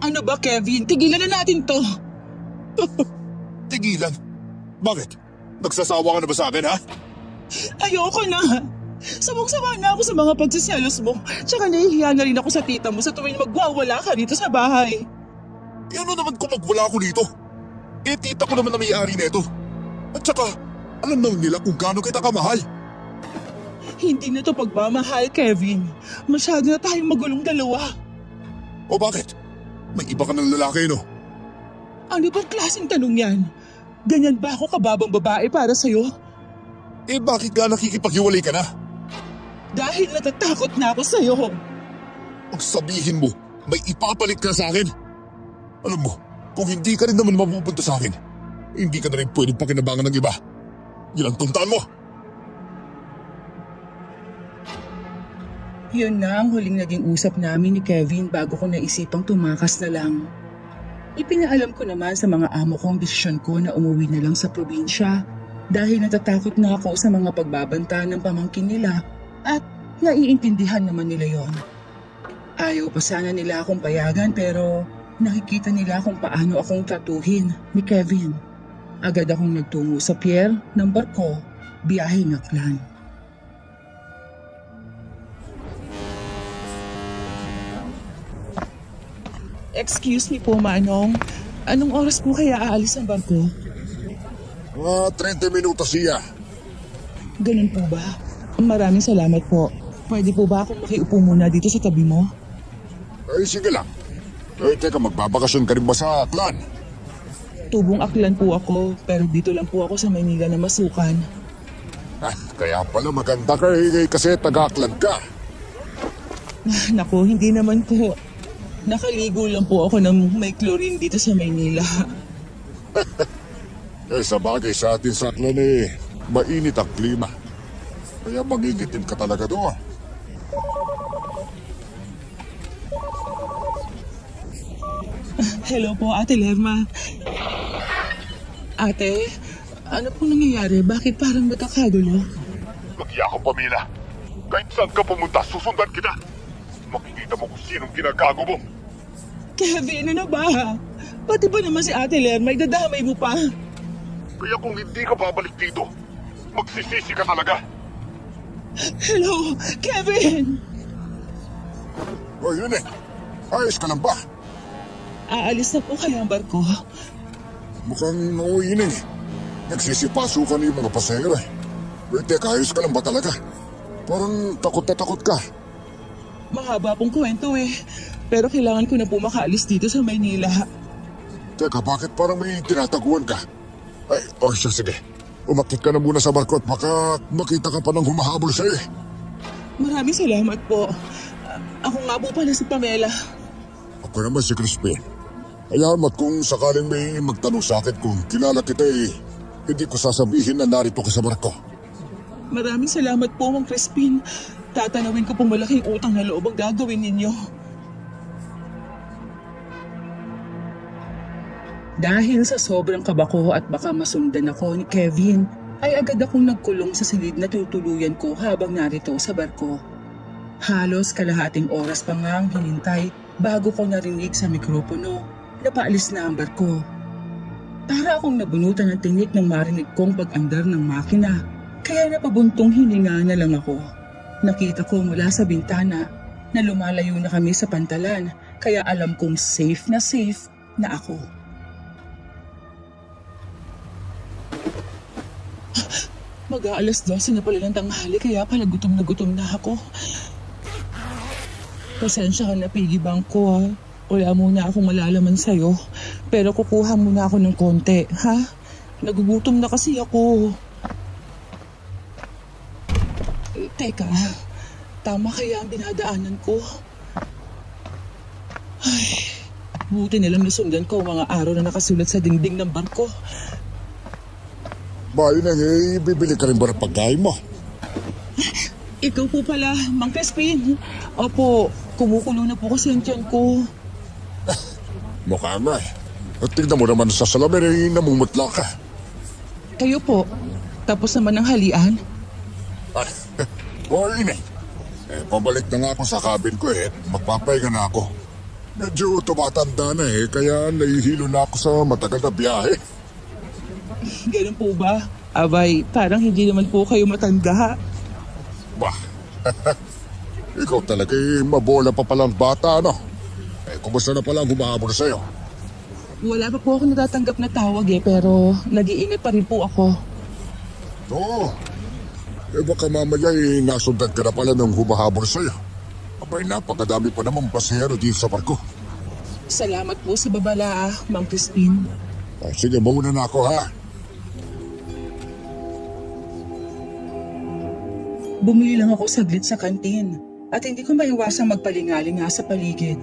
Ano ba, Kevin? Tigilan na natin to. Tigilan? Bakit? Nagsasawa ka na ba sa akin, ha? Ayoko na. Sawang-sawa na ako sa mga pagsiselos mo. Tsaka nahihiya na rin ako sa tita mo sa tuwing magwawala ka dito sa bahay. Ano naman kung magwala ako dito? Tita ko naman na may-ari nito. At saka, alam naman nila kung gaano kita kamahal. Hindi na to pagmamahal, Kevin. Masyado na tayong magulong dalawa. O bakit? May iba ka ng lalaki, no? Ano bang klaseng tanong yan? Ganyan ba ako kababang babae para sa'yo? Bakit ka nakikipaghiwalay ka na? Dahil natatakot na ako sa'yo. Ang sabihin mo, may ipapalit ka sa akin. Alam mo, kung hindi ka rin naman mapupunta sa akin, hindi ka na rin pwedeng pakinabangan ng iba. Yan ang tuntaan mo. Yun na ang huling naging usap namin ni Kevin bago ko naisipang tumakas na lang. Ipinaalam ko naman sa mga amo ko ang desisyon ko na umuwi na lang sa probinsya dahil natatakot na ako sa mga pagbabanta ng pamangkin nila at naiintindihan naman nila yon. Ayaw pa sana nila akong payagan pero nakikita nila kung paano akong tratuhin ni Kevin. Agad akong nagtungo sa pier ng barko, biyahe ng Aklan. Excuse me po, Manong. Anong oras po kaya aalis ang barko? 30 minutos siya. Ganun po ba? Maraming salamat po. Pwede po ba akong makiupo muna dito sa tabi mo? Ay, sige lang. Teka, magbabakasyon ka rin ba sa Aklan? Tubong Aklan po ako, pero dito lang po ako sa Maynila na masukan. Kaya pala maganda ka kasi taga-Aklan ka. Naku, hindi naman po. Nakaligo lang po ako ng may chlorine dito sa Maynila. Sa bagay sa atin sa Aklan mainit ang klima. Kaya magigitim ka talaga doon. Hello po, Ate Lerma. Ate, ano pong nangyayari? Bakit parang magkakagulo? Magyakap, Pamela. Kahit saan ka pumunta, susundan kita. Makikita mo kung sinong ginagago mo. Kevin, ano ba? Pati ba naman si Ate Lerma, idadamay mo pa? Kaya kung hindi ka babalik dito, magsisisi ka talaga. Hello, Kevin! O yun ayos ka lang ba? Aalis na po kaya ang barko? Mukhang nauwi na Nagsisipasukan yung mga pasahero Teka, ayos ka lang ba talaga? Parang takot na takot ka. Mahaba pong kwento pero kailangan ko na po makaalis dito sa Maynila. Teka, bakit parang may tinataguan ka? Sige. Umakyat ka na muna sa barko at baka makita ka pa ng humahabol sa'yo Maraming salamat po. Ako nga po pala si Pamela. Ako naman si Crispin. Hayaan mo't kung sakaling may magtanong sa akin kung kilala kita hindi ko sasabihin na narito ka sa barko. Maraming salamat po, Mang Crispin. Tatanawin ko pong malaking utang na loob ang gagawin ninyo. Dahil sa sobrang kaba ko at baka masundan ako ni Kevin, ay agad akong nagkulong sa silid na tutuluyan ko habang narito sa barko. Halos kalahating oras pa nga ang hinintay bago ko narinig sa mikropono na paalis na ang barko. Para akong nabunutan ng tinik nang marinig kong pag-andar ng makina, kaya napabuntong hininga na lang ako. Nakita ko mula sa bintana na lumalayo na kami sa pantalan, kaya alam kong safe na ako. Mag-aalas 12 na pala ng tanghali kaya pala gutom na ako. Pasensya ka na, piggy bank ko Wala muna akong malalaman sa'yo. Pero kukuha muna ako ng konti, ha? Nagugutom na kasi ako. Teka, tama kaya ang dinadaanan ko? Ay, buti nilang nasundan ko mga araw na nakasulat sa dingding ng barko. Bayo na bibili ka rin ba ng pagkain mo? Ikaw po pala, Mang Crispin. Opo, kumukulo na po kasi ang tiyan ko. Mukha mo At tignan mo naman sa salamin namumutla ka. Kayo po, tapos naman ang halian? Pabalik na nga ako sa cabin ko magpapahinga na ako. Medyo tumatanda na kaya nahihilo na ako sa matagal na biyahe. Ganun po ba? Abay, parang hindi naman po kayo matanda. Bah, ikaw talaga mabola pa palang bata, no? Kumusta na palang humahabol sa'yo? Wala pa po ako natatanggap na tawag pero nag-iingat pa rin po ako. Oo. Baka mamaya nasundan ka na pala ng humahabol sa'yo. Abay, napakadami pa namang pasahero dito sa barko. Salamat po sa babala, Ma'am Crispin. Sige, mauna na ako, ha? Bumili lang ako saglit sa kantin at hindi ko maiwasang magpalingalinga sa paligid.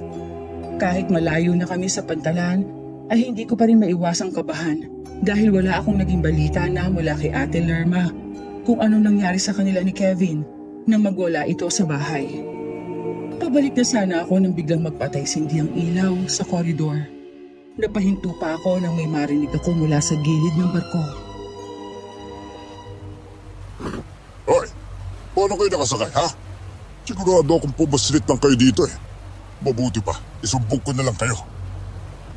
Kahit malayo na kami sa pantalan, ay hindi ko pa rin maiwasang kabahan dahil wala akong naging balita na mula kay Ate Lerma kung anong nangyari sa kanila ni Kevin nang magwala ito sa bahay. Pabalik na sana ako nang biglang magpatay-sindi ang ilaw sa koridor. Napahinto pa ako nang may marinig ako mula sa gilid ng barko. Hoy! Paano kayo nakasakay, ha? Sigurado akong pumasilit lang kayo dito Mabuti pa, isumbong ko na lang kayo.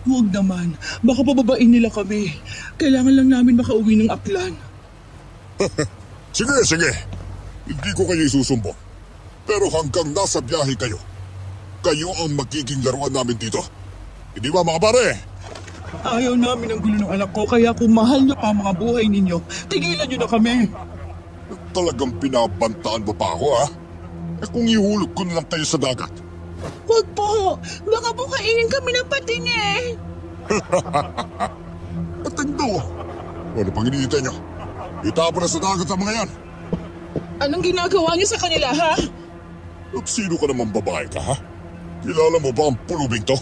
Huwag naman, baka pababain nila kami. Kailangan lang namin makauwi ng Aklan. Sige. Hindi ko kayo isusumbong. Pero hanggang nasa biyahe kayo, kayo ang magiging laruan namin dito. Hindi ba mga pare? Ayaw namin ang gulo ng anak ko, kaya kung mahal niyo pa ang mga buhay ninyo, tigilan niyo na kami. Talagang pinabantaan mo pa ako, ha? Kung ihulog ko na lang tayo sa dagat. Huwag po! Baka po kainin kami ng pating Patando! Ano pang hinihintay niyo? Itapon na sa dagat ang mga yan. Anong ginagawa niyo sa kanila, ha? At sino ka naman babae ka, ha? Kilala mo ba ang pulubing to?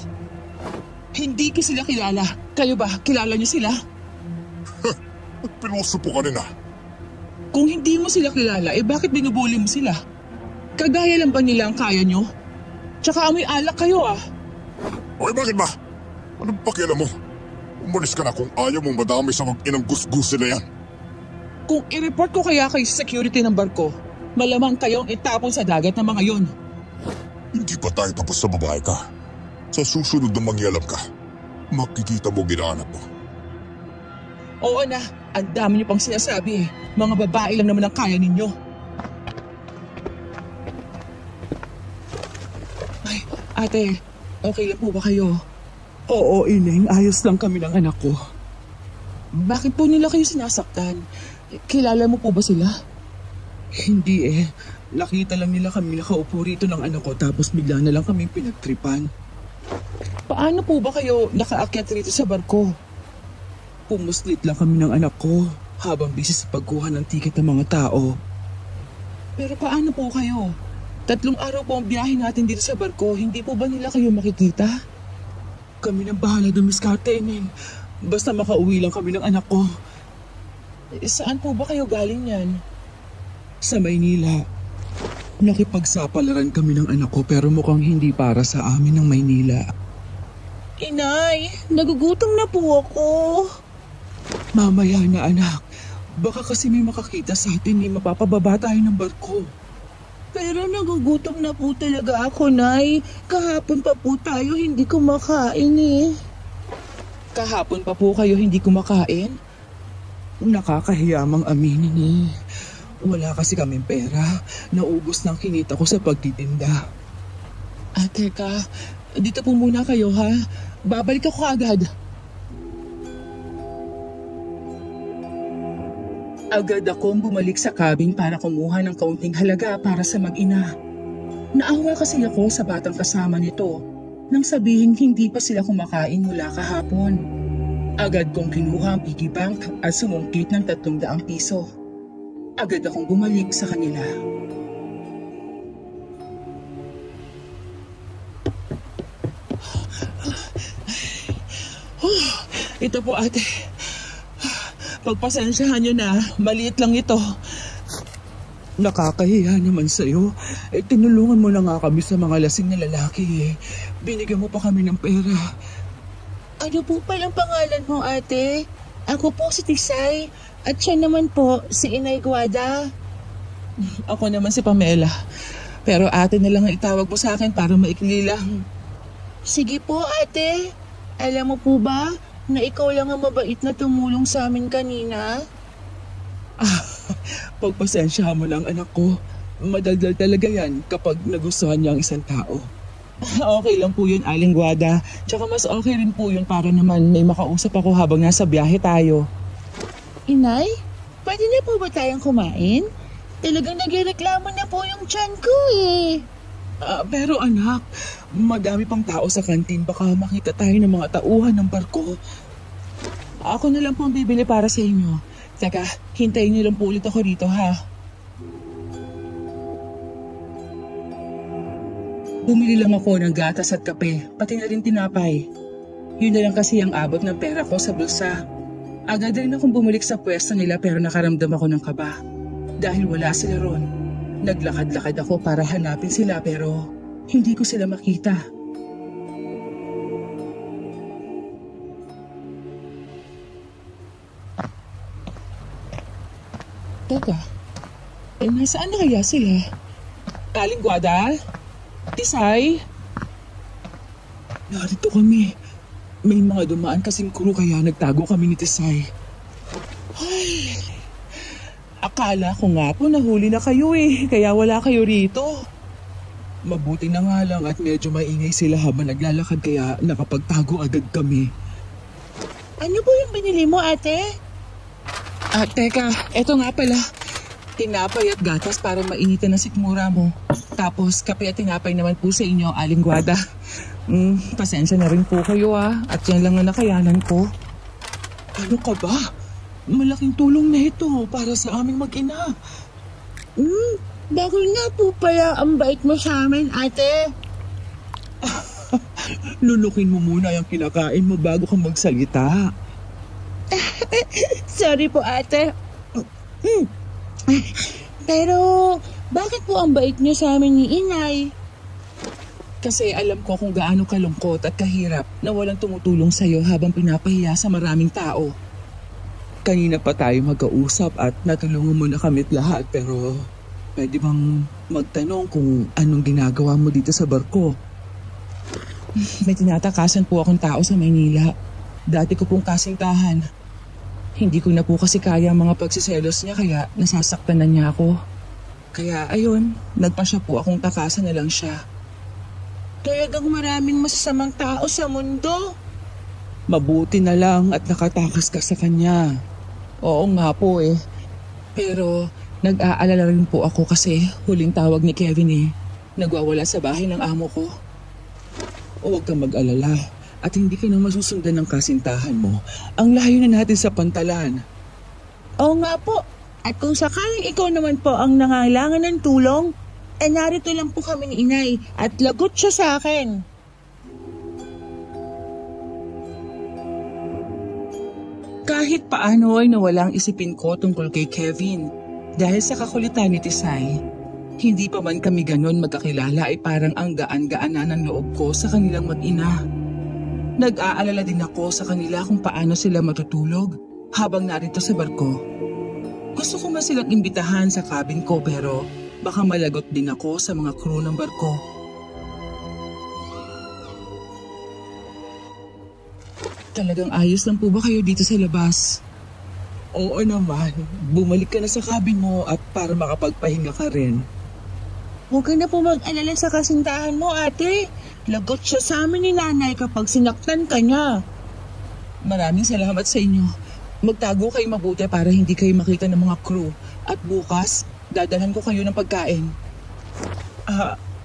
Hindi ko sila kilala. Kayo ba? Kilala niyo sila? At pinuso po kanina. Kung hindi mo sila kilala, bakit binubuli mo sila? Kagaya lang ba nila ang kaya nyo? Tsaka amoy alak kayo, Oy, bakit ba? Anong pakialam mo? Umalis ka na kung ayaw mong madami sa mag-inang gus-gusin na yan. Kung i-report ko kaya kayo sa security ng barko, malamang kayong itapon sa dagat ng mga yon. Hindi pa tayo tapos sa babae ka. Sa susunod na mangyalam ka, makikita mo ginaanap mo. Oo na, ang dami niyo pang sinasabi Mga babae lang naman ang kaya ninyo. Ay, ate, okay lang po ba kayo? Oo, Ineng, ayos lang kami ng anak ko. Bakit po nila kayo sinasaktan? Kilala mo po ba sila? Hindi Nakita lang nila kami nakaupo rito ng anak ko tapos bigla na lang kami pinagtripan. Paano po ba kayo nakaakyat rito sa barko? Pumuslit lang kami ng anak ko habang busy sa pagkuha ng tiket ng mga tao. Pero paano po kayo? 3 araw po ang biyahe natin dito sa barko. Hindi po ba nila kayo makikita? Kami nang bahala dumiskarte, Neng. Basta makauwi lang kami ng anak ko. Saan po ba kayo galing yan? Sa Maynila. Nakipagsapalaran kami ng anak ko pero mukhang hindi para sa amin ng Maynila. Inay, nagugutom na po ako. Mamaya na anak. Baka kasi may makakita sa atin mapapababa tayo ng barko. Pero nagugutom na po talaga ako, Nay. Kahapon pa po tayo hindi kumakain Kahapon pa po kayo hindi kumakain? Nakakahiyamang aminin Wala kasi kaming pera. Naubos ng kinita ko sa pagtitinda. Teka. Dito po muna kayo, ha? Babalik ako agad. Agad akong bumalik sa cabin para kumuha ng kaunting halaga para sa mag-ina. Naawa kasi ako sa batang kasama nito nang sabihin hindi pa sila kumakain mula kahapon. Agad kong kinuha ang piggy bank at sumungkit ng 300 piso. Agad akong bumalik sa kanila. Ito po, ate. Pagpasensyahan nyo na, maliit lang ito. Nakakahiya naman sa'yo. Tinulungan mo na nga kami sa mga lasing na lalaki Binigyan mo pa kami ng pera. Ano po palang pangalan mo, ate? Ako po si Tisay. At siya naman po, si Inay Guada. Ako naman si Pamela. Pero ate na lang ang itawag mo sa akin para maikli lang. Sige po, ate. Alam mo po ba na ikaw lang ang mabait na tumulong sa amin kanina? Pagpasensya mo lang anak ko. Madaldal talaga yan kapag nagustuhan niya ang isang tao. Okay lang po yun, Aling Guada. Tsaka mas okay rin po yun para naman may makausap ako habang nasa biyahe tayo. Inay, pwede na po ba tayong kumain? Talagang nagreklamo na po yung tiyan ko eh. Pero anak, madami pang tao sa kantin. Baka makita tayo ng mga tauhan ng barko. Ako na lang po ang bibili para sa inyo. Teka, hintayin niyo lang po ulit ako rito ha. Bumili lang ako ng gatas at kape, pati na rin tinapay. Yun na lang kasi ang abot ng pera ko sa bulsa. Agad rin akong bumalik sa pwesto nila pero nakaramdam ako ng kaba. Dahil wala sila ron. Naglakad-lakad ako para hanapin sila pero hindi ko sila makita. Teka, nasaan na kaya sila? Aling Guada? Tisay? Narito kami. May mga dumaan kasing crew kaya nagtago kami ni Tisay. Ay, akala ko nga po nahuli na kayo kaya wala kayo rito. Mabuti na nga lang at medyo maingay sila habang naglalakad kaya nakapagtago agad kami. Ano po yung binili mo, ate? Teka, eto nga pala. Tinapay at gatas para mainitan na sikmura mo. Tapos kape at tinapay naman po sa inyo, Aling Guada. Pasensya na rin po kayo at yan lang ang nakayanan ko. Ano ka ba? Malaking tulong na ito para sa aming mag-ina. Bakit nga po pala ang bait mo sa amin, ate? Lulukin mo muna yung kinakain mo bago kang magsalita. Sorry po, ate. Pero, bakit po ang bait niyo sa amin ni Inay? Kasi alam ko kung gaano kalungkot at kahirap na walang tumutulong sa'yo habang pinapahiya sa maraming tao. Kanina pa tayo magkausap at natulungan mo na kami't lahat pero pwede bang magtanong kung anong ginagawa mo dito sa barko? May tinatakasan po akong tao sa Maynila. Dati ko pong kasintahan. Hindi ko na po kasi kaya ang mga pagsiselos niya kaya nasasaktan na niya ako. Kaya ayun, nagpa siya po akong takasan na lang siya. Talagang maraming masasamang tao sa mundo. Mabuti na lang at nakatakas ka sa kanya. Oo nga po Pero nag-aalala rin po ako kasi huling tawag ni Kevin nagwawala sa bahay ng amo ko. Huwag kang mag-alala. At hindi ka na masusundan ng kasintahan mo. Ang layo na natin sa pantalan. Oo nga po. At kung sakaling ikaw naman po ang nangangailangan ng tulong, narito lang po kami ni Inay at lagot siya sa akin. Kahit paano ay nawalang isipin ko tungkol kay Kevin. Dahil sa kakulitan ni Tisay, hindi pa man kami ganon magkakilala ay parang ang gaan-gaanan ng loob ko sa kanilang mag-ina. Nag-aalala din ako sa kanila kung paano sila matutulog habang narito sa barko. Gusto ko man silang imbitahan sa cabin ko pero baka malagot din ako sa mga crew ng barko. Talagang ayos lang po ba kayo dito sa labas? Oo naman, bumalik ka na sa cabin mo at para makapagpahinga ka rin. Huwag ka na po mag-alala sa kasintahan mo, ate. Lagot siya sa amin ni nanay kapag sinaktan ka niya. Maraming salamat sa inyo. Magtago kayo mabuti para hindi kayo makita ng mga crew. At bukas, dadalhan ko kayo ng pagkain.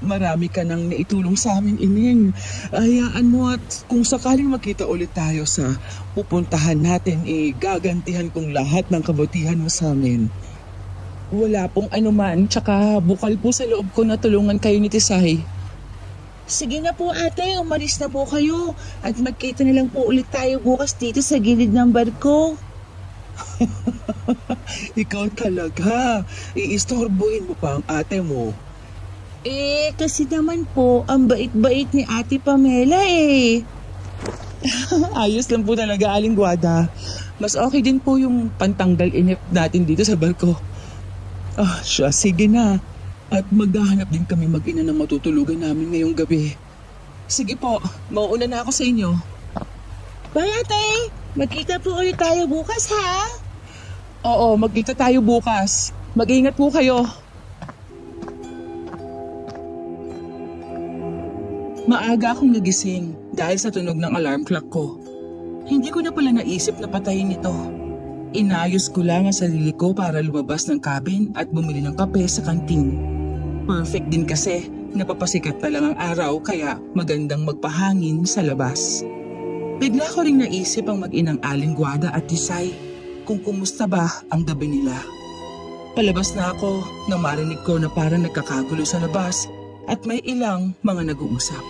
Marami ka nang naitulong sa amin, Ining. Hayaan mo at kung sakaling makita ulit tayo sa pupuntahan natin, gagantihan kong lahat ng kabutihan mo sa amin. Wala pong anuman, tsaka bukal po sa loob ko na tulungan kayo ni Tisay. Sige na po, ate, umalis na po kayo at magkita na lang po ulit tayo bukas dito sa gilid ng barko. Ikaw talaga, iistorbohin mo pa ang ate mo. Kasi naman po, ang bait-bait ni Ate Pamela Ayos lang po talaga, Aling Guada. Mas okay din po yung pantanggal inip natin dito sa barko. Siya, sige na. At maghahanap din kami mag-ina ng matutulugan namin ngayong gabi. Sige po, mauuna na ako sa inyo. Bye, ate! Magkita po ulit tayo bukas, ha? Oo, magkita tayo bukas. Mag-ingat po kayo. Maaga akong nagising dahil sa tunog ng alarm clock ko. Hindi ko na pala naisip na patayin ito. Inayos ko lang ang sarili ko para lumabas ng cabin at bumili ng kape sa kantin. Perfect din kasi, napapasikat na lang ang araw kaya magandang magpahangin sa labas. Bigla ko ring naisip ang mag-inang Aling Guada at Tisay kung kumusta ba ang gabi nila. Palabas na ako nang marinig ko na parang nagkakagulo sa labas at may ilang mga nag-uusap.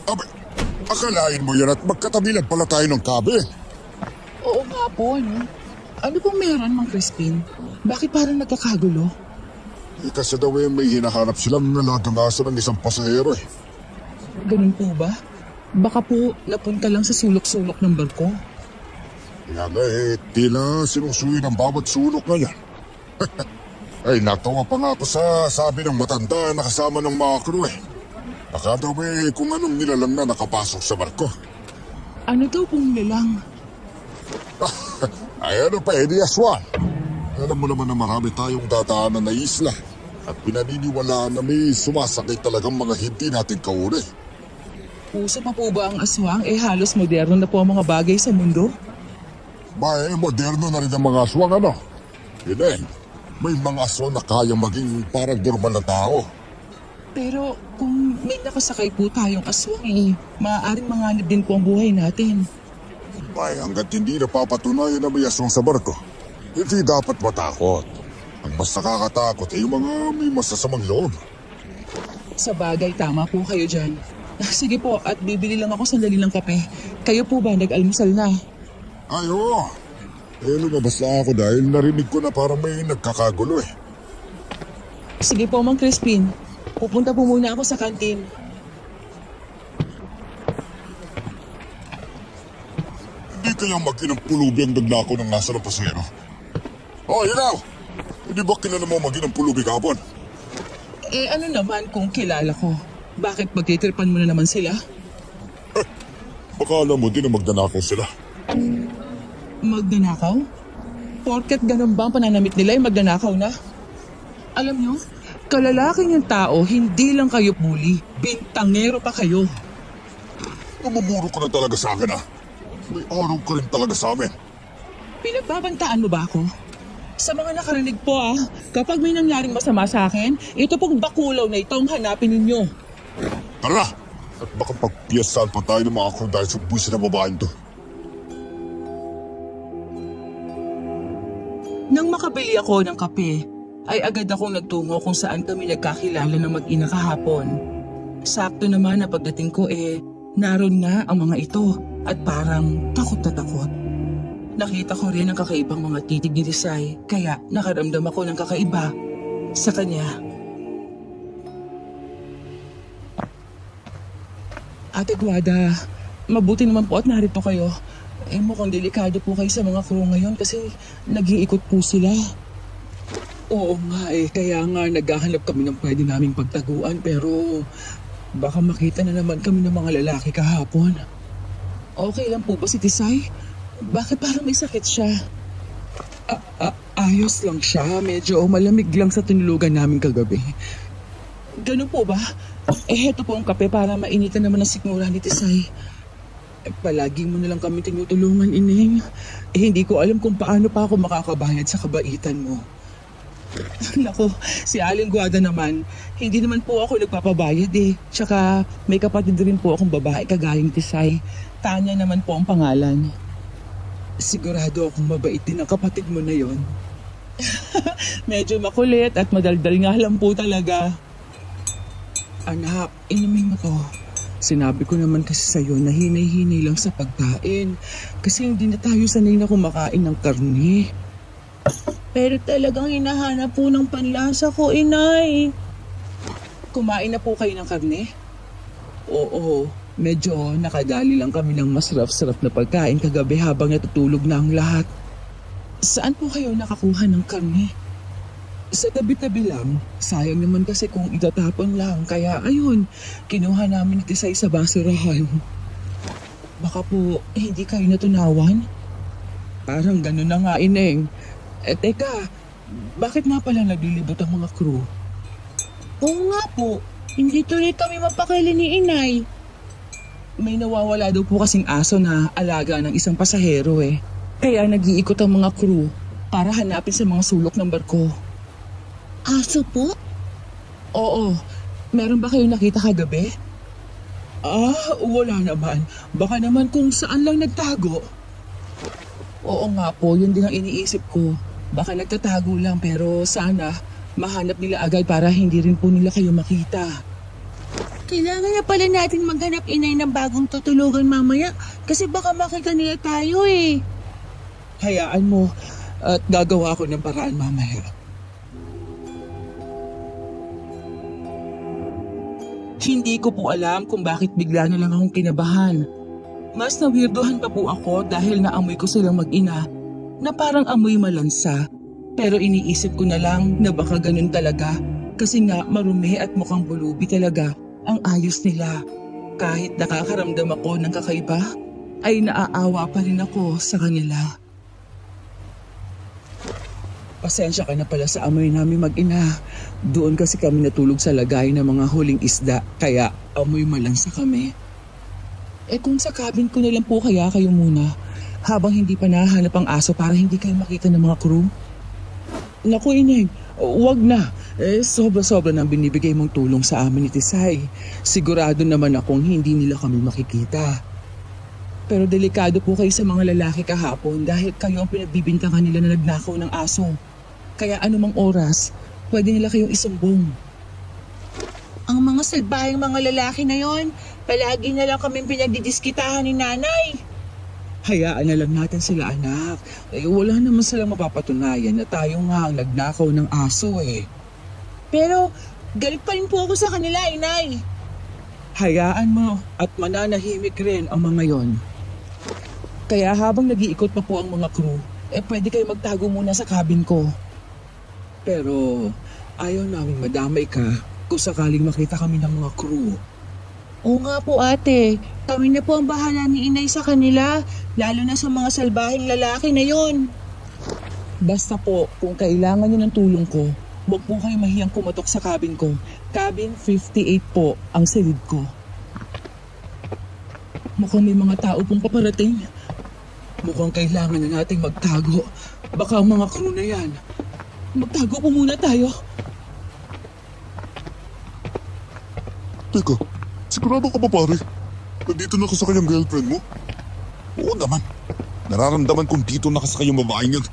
Abay, akalain mo yan at magkatabi lang pala tayo ng kabe. Oo nga po, ano? Ano pong meron, Mang Crispin? Bakit parang nagkakagulo? Kasi daw may hinahanap silang naladanasan ng isang pasahero eh. Ganun po ba? Baka po napunta lang sa sulok-sulok ng barko. Kaya nga tila sinusuwi ng bawat sulok na yan. Ay, natawa pa nga ako sa sabi ng matanda na kasama ng mga crew eh. Baka daw kung anong nilalang na nakapasok sa barko. Ano daw pong nilalang? Ay ano pa di aswan. Alam mo naman na marami tayong dadaanan na isla. At pinaniniwalaan na may sumasakay talagang mga hindi natin kauri. Uso pa po ba ang aswang? Halos moderno na po ang mga bagay sa mundo. Moderno na rin ang mga aswang ano. Yun may mga aswang na kaya maging parang normal na tao. Pero kung may nakasakay po tayong aswang maaaring manganib din po ang buhay natin. Hanggat hindi napapatunayan na may aswang sa barko, hindi dapat matakot. Ang mas nakakatakot ay yung mga may masasamang loob. Sa bagay, tama po kayo dyan. Sige po, at bibili lang ako sandali ng kape. Kayo po ba nag-almusal na? Ay, oo. Lumabas na ako dahil narinig ko na parang may nagkakagulo eh. Sige po, Mang Crispin. Pupunta po muna ako sa kantin. Hindi kayang mag-inang pulubi ang nagnakaw ng nasa ng pasahero. Ikaw! Hindi ba kilala mo mag-inang pulubi kapon? Ano naman kung kilala ko? Bakit magtitripan mo na naman sila? Baka alam mo din na magdanakaw sila. Magdanakaw? Porket ganun ba ang pananamit nila ay magdanakaw na? Alam nyo, kalalaking yung tao, hindi lang kayo bully, bintangero pa kayo. Namumuro ka na talaga sa akin May araw ka rin talaga sa amin. Pinagbabantaan mo ba ako? Sa mga nakarinig po kapag may nangyaring masama sa akin, ito pong bakulaw na ito ang hanapin ninyo. Tara na! At baka pagpiyasahan pa tayo ng mga crew dahil sa buwis na babaeng to. Nang makabili ako ng kape, ay agad akong nagtungo kung saan kami nagkakilala ng mag-ina kahapon. Sakto naman na pagdating ko naroon nga ang mga ito at parang takot na takot. Nakita ko rin ang kakaibang mga titig ni Tisay kaya nakaramdam ako ng kakaiba sa kanya. Ate Guada, mabuti naman po at narito kayo. Mukhang delikado po kayo sa mga crew ngayon kasi nag-iikot po sila. Oo nga kaya nga naghahanap kami ng pwede naming pagtaguan pero baka makita na naman kami ng mga lalaki kahapon. Okay lang po ba si Tisay? Bakit parang may sakit siya? Ayos lang siya. Medyo malamig lang sa tinulugan namin kagabi. Ganun po ba? Heto po ang kape para mainitan naman ang sikmura ni Tisay. Palagi mo na lang kami tinutulungan, Ineng. Hindi ko alam kung paano pa ako makakabayad sa kabaitan mo. Naku, si Aling Guada naman, hindi naman po ako nagpapabayad Tsaka may kapatid rin po akong babae kagayang Tisay. Tanya naman po ang pangalan. Sigurado akong mabait din ang kapatid mo na yon. Medyo makulit at madaldal nga lang po talaga. Anak, inumin mo to. Sinabi ko naman kasi sa'yo na hinay-hinay lang sa pagkain. Kasi hindi na tayo sanay na kumakain ng karne. Pero talagang hinahanap po ng panlasa ko, Inay. Kumain na po kayo ng karne? Oo, medyo nakadali lang kami ng masarap-sarap na pagkain kagabi habang natutulog na ang lahat. Saan po kayo nakakuha ng karne? Sa tabi-tabi lang, sayang naman kasi kung itatapon lang. Kaya ayun, kinuha namin ito sa basurahan. Baka po hindi kayo natunawan? Parang ganun na nga, Ineng. Teka, bakit nga pala naglilibot ang mga crew? Oo nga po, hindi tuloy kami mapakali ni inay. May nawawala daw po kasing aso na alaga ng isang pasahero eh. Kaya nag-iikot ang mga crew para hanapin sa mga sulok ng barko. Aso po? Oo, meron ba kayo nakita kagabi? Wala naman. Baka naman kung saan lang nagtago. Oo nga po, yun din ang iniisip ko. Baka nagtatago lang pero sana mahanap nila agad para hindi rin po nila kayo makita. Kailangan na pala natin maghanap inay ng bagong tutulugan mamaya kasi baka makita nila tayo eh. Hayaan mo at gagawa ko ng paraan mamaya. Hindi ko po alam kung bakit bigla na lang akong kinabahan. Mas nawirdohan pa po ako dahil naamoy ko silang mag-ina na parang amoy malansa. Pero iniisip ko na lang na baka ganun talaga kasi nga marumi at mukhang bulubi talaga ang ayos nila. Kahit nakakaramdam ako ng kakaiba, ay naaawa pa rin ako sa kanila. Pasensya ka na pala sa amoy namin mag-ina. Doon kasi kami natulog sa lagay ng mga huling isda, kaya amoy malansa kami. Kung sa cabin ko na lang po kaya kayo muna, habang hindi pa nahanap ang aso para hindi kayo makita ng mga crew? Naku Ineng, wag na. Sobra-sobra nang binibigay mong tulong sa amin ni Tisay. Sigurado naman akong hindi nila kami makikita. Pero delikado po kayo sa mga lalaki kahapon dahil kayo ang pinagbibintangan nila na nagnakaw ng aso. Kaya anumang oras, pwede nila kayong isumbong. Ang mga salbahing mga lalaki na yon, palagi na lang kaming pinagdidiskitahan ni nanay. Hayaan na lang natin sila anak. Wala naman silang mapapatunayan na tayo nga ang nagnakaw ng aso eh. Pero galit pa rin po ako sa kanila, inay. Hayaan mo at mananahimik rin ang mga yon. Kaya habang nag-iikot pa po ang mga crew, pwede kayo magtago muna sa cabin ko. Pero ayaw namin madamay ka kung sakaling makita kami ng mga crew. Oo nga po ate, kami na po ang bahala ni inay sa kanila, lalo na sa mga salbahing lalaki na yon. Basta po, kung kailangan nyo ng tulong ko, huwag po kayo mahiyang kumatok sa cabin ko. Cabin 58 po ang silid ko. Mukhang may mga tao pong paparating. Mukhang kailangan na nating magtago. Baka ang mga crew na yan. Magtago po muna tayo. Teka, sigurado ka ba pare? Nandito na ka sa kanyang girlfriend mo? Oo naman. Nararamdaman kong dito na ka sa kanyang babaeng yan.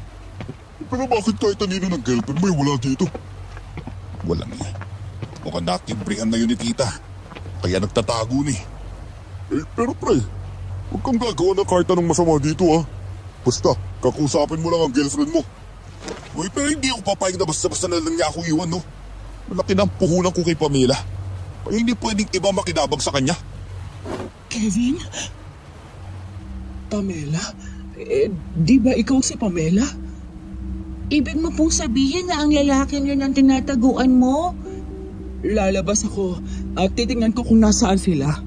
Pero bakit kahit anino ng girlfriend mo yung wala dito? Wala nga. Mukhang nakibrihan na yun ni tita. Kaya nagtatago ni. Pero pre, huwag kang gagawa ng kahit anong masama dito ah. Basta, kakusapin mo lang ang girlfriend mo. Uy, pero hindi ako papayag na basta-basta na lang niya ako iwan, no? Malaki na ang puhunan ko kay Pamela. Kaya hindi pwedeng iba makinabag sa kanya. Kevin? Pamela? Di ba ikaw si Pamela? Ibig mo pong sabihin na ang lalaki yun ang tinataguan mo? Lalabas ako at titingnan ko kung nasaan sila.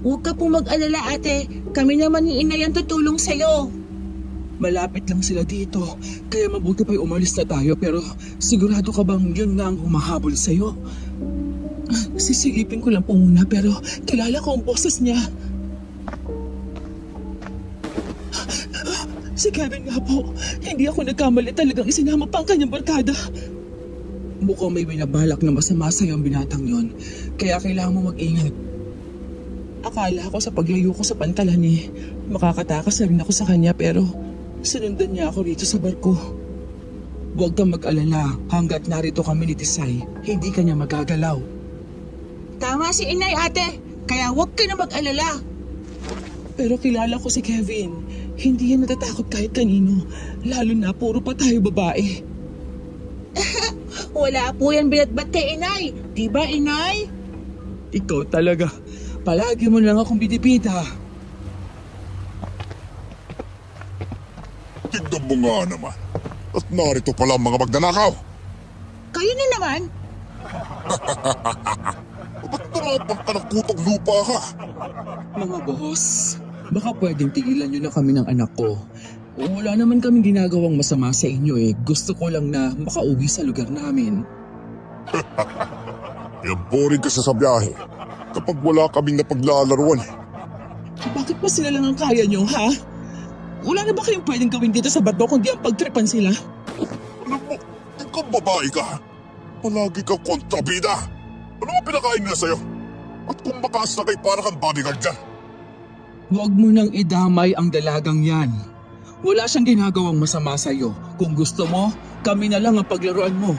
Huwag ka pong mag-alala ate, kami naman ni inay ang tutulong sa'yo. Malapit lang sila dito, kaya mabuti pa'y umalis na tayo pero sigurado ka bang yun nga ang humahabol sa'yo? Sisilipin ko lang po muna pero kilala ko ang boses niya. Si Kevin nga po, hindi ako nagkamali, talagang isinama pa ang kanyang barkada. Mukhang may binabalak na masama sa'yo ang binatang yon, kaya kailangan mo mag-ingat. Akala ko sa paglayo ko sa pantalan makakatakas na rin ako sa kanya pero sinundan niya ako rito sa barko. Huwag kang mag-alala, hanggat narito kami ni Tisay, hindi kanya magagalaw. Tama si inay ate, kaya huwag ka na mag-alala. Pero kilala ko si Kevin, hindi yan natatakot kahit kanino, lalo na puro pa tayo babae. Wala po yan binatbat kay inay, di ba inay? Ikaw talaga, palagi mo lang akong binibida. Tignan mo nga naman. At narito pala ang mga magnanakaw. Kayo na naman? Ba't narapang ka ng kutong lupa ka? Mga boss, baka pwedeng tigilan nyo na kami ng anak ko. Wala naman kaming ginagawang masama sa inyo eh. Gusto ko lang na makauwi sa lugar namin. Kaya boring kasi sa biyahe kapag wala kaming napaglalaruan. Bakit pa sila lang ang kaya nyo, ha? Wala na ba kayong pwedeng gawin dito sa bato kundi ang pagtripan sila? Alam mo, ikaw babae ka. Palagi kang kontrabida. Ano ang pinakain nila sa'yo? At kung makasakay para kang bodyguard ka? Huwag mo nang idamay ang dalagang yan. Wala siyang ginagawang masama sa'yo. Kung gusto mo, kami na lang ang paglaruan mo.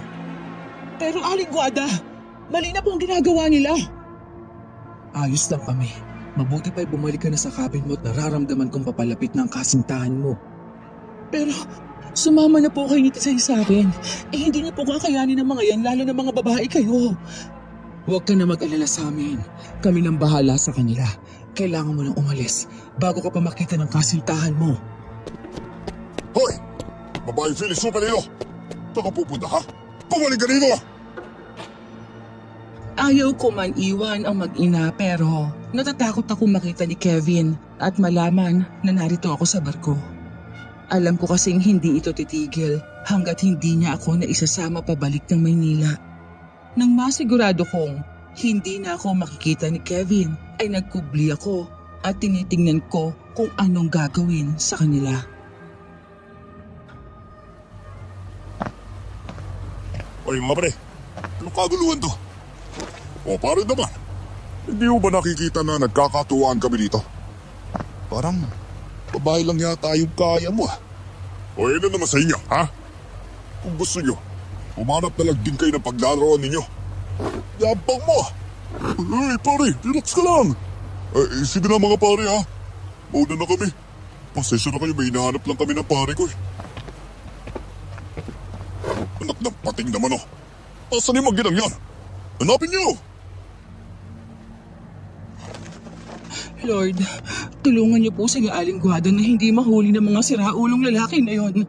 Pero Aling Guada, mali na po ang ginagawa nila. Ayos lang kami. Mabuti pa'y bumalik ka na sa cabin mo at nararamdaman kong papalapit na ang kasintahan mo. Pero sumama na po kayo nito sa akin. Hindi na po kakayanin ng mga yan, lalo na mga babae kayo. Huwag ka na mag-alala sa amin. Kami nang bahala sa kanila. Kailangan mo nang umalis bago ka pa makita ng kasintahan mo. Hoy! Babae Phyllis Supelio! Saan ka pupunta ha? Bumalik ka rito! Ayaw ko man iwan ang mag-ina pero natatakot ako makita ni Kevin at malaman na narito ako sa barko. Alam ko kasing hindi ito titigil hanggat hindi niya ako naisasama pabalik ng Maynila. Nang masigurado kong hindi na ako makikita ni Kevin ay nagkubli ako at tinitingnan ko kung anong gagawin sa kanila. Ay mga pre, anong kaguluhan to? O pare naman, hindi mo ba nakikita na nagkakatuwaan kami dito? Parang babae lang yata yung kaya mo ah. O yun na naman sa inyo, ha? Kung gusto nyo, umanap na lang din kayo ng paglalaroan ninyo. Yabang mo ah! Hey pare, relax ka lang! Sige na mga pare ha, mauna na kami. Pasensya na kayo, may hinahanap lang kami ng pare ko eh. Anak ng pating naman oh. Asan yung mag-ginang yan? Hanapin niyo! Lord, tulungan niyo po sila Aling Guada na hindi mahuli ng mga siraulong lalaki na yon.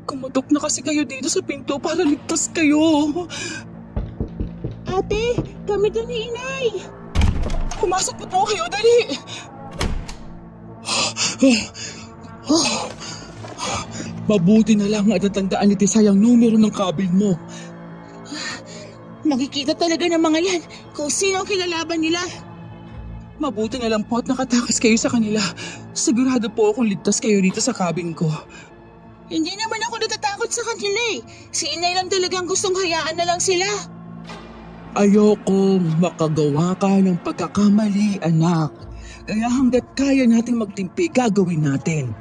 Kumatok na kasi kayo dito sa pinto para ligtas kayo. Ate, kami doon ni Inay. Pumasok na po kayo, dali! Mabuti na lang at natandaan ni Tisay ang numero ng cabin mo. Makikita talaga ng mga yan kung sino ang kinalaban nila. Mabuti na lang po at nakatakas kayo sa kanila. Sigurado po akong ligtas kayo dito sa cabin ko. Hindi naman ako natatakot sa kanila eh. Si Inay lang talagang gustong hayaan na lang sila. Ayokong makagawa ka ng pagkakamali, anak. Kaya hanggat kaya nating magtimpi, gagawin natin.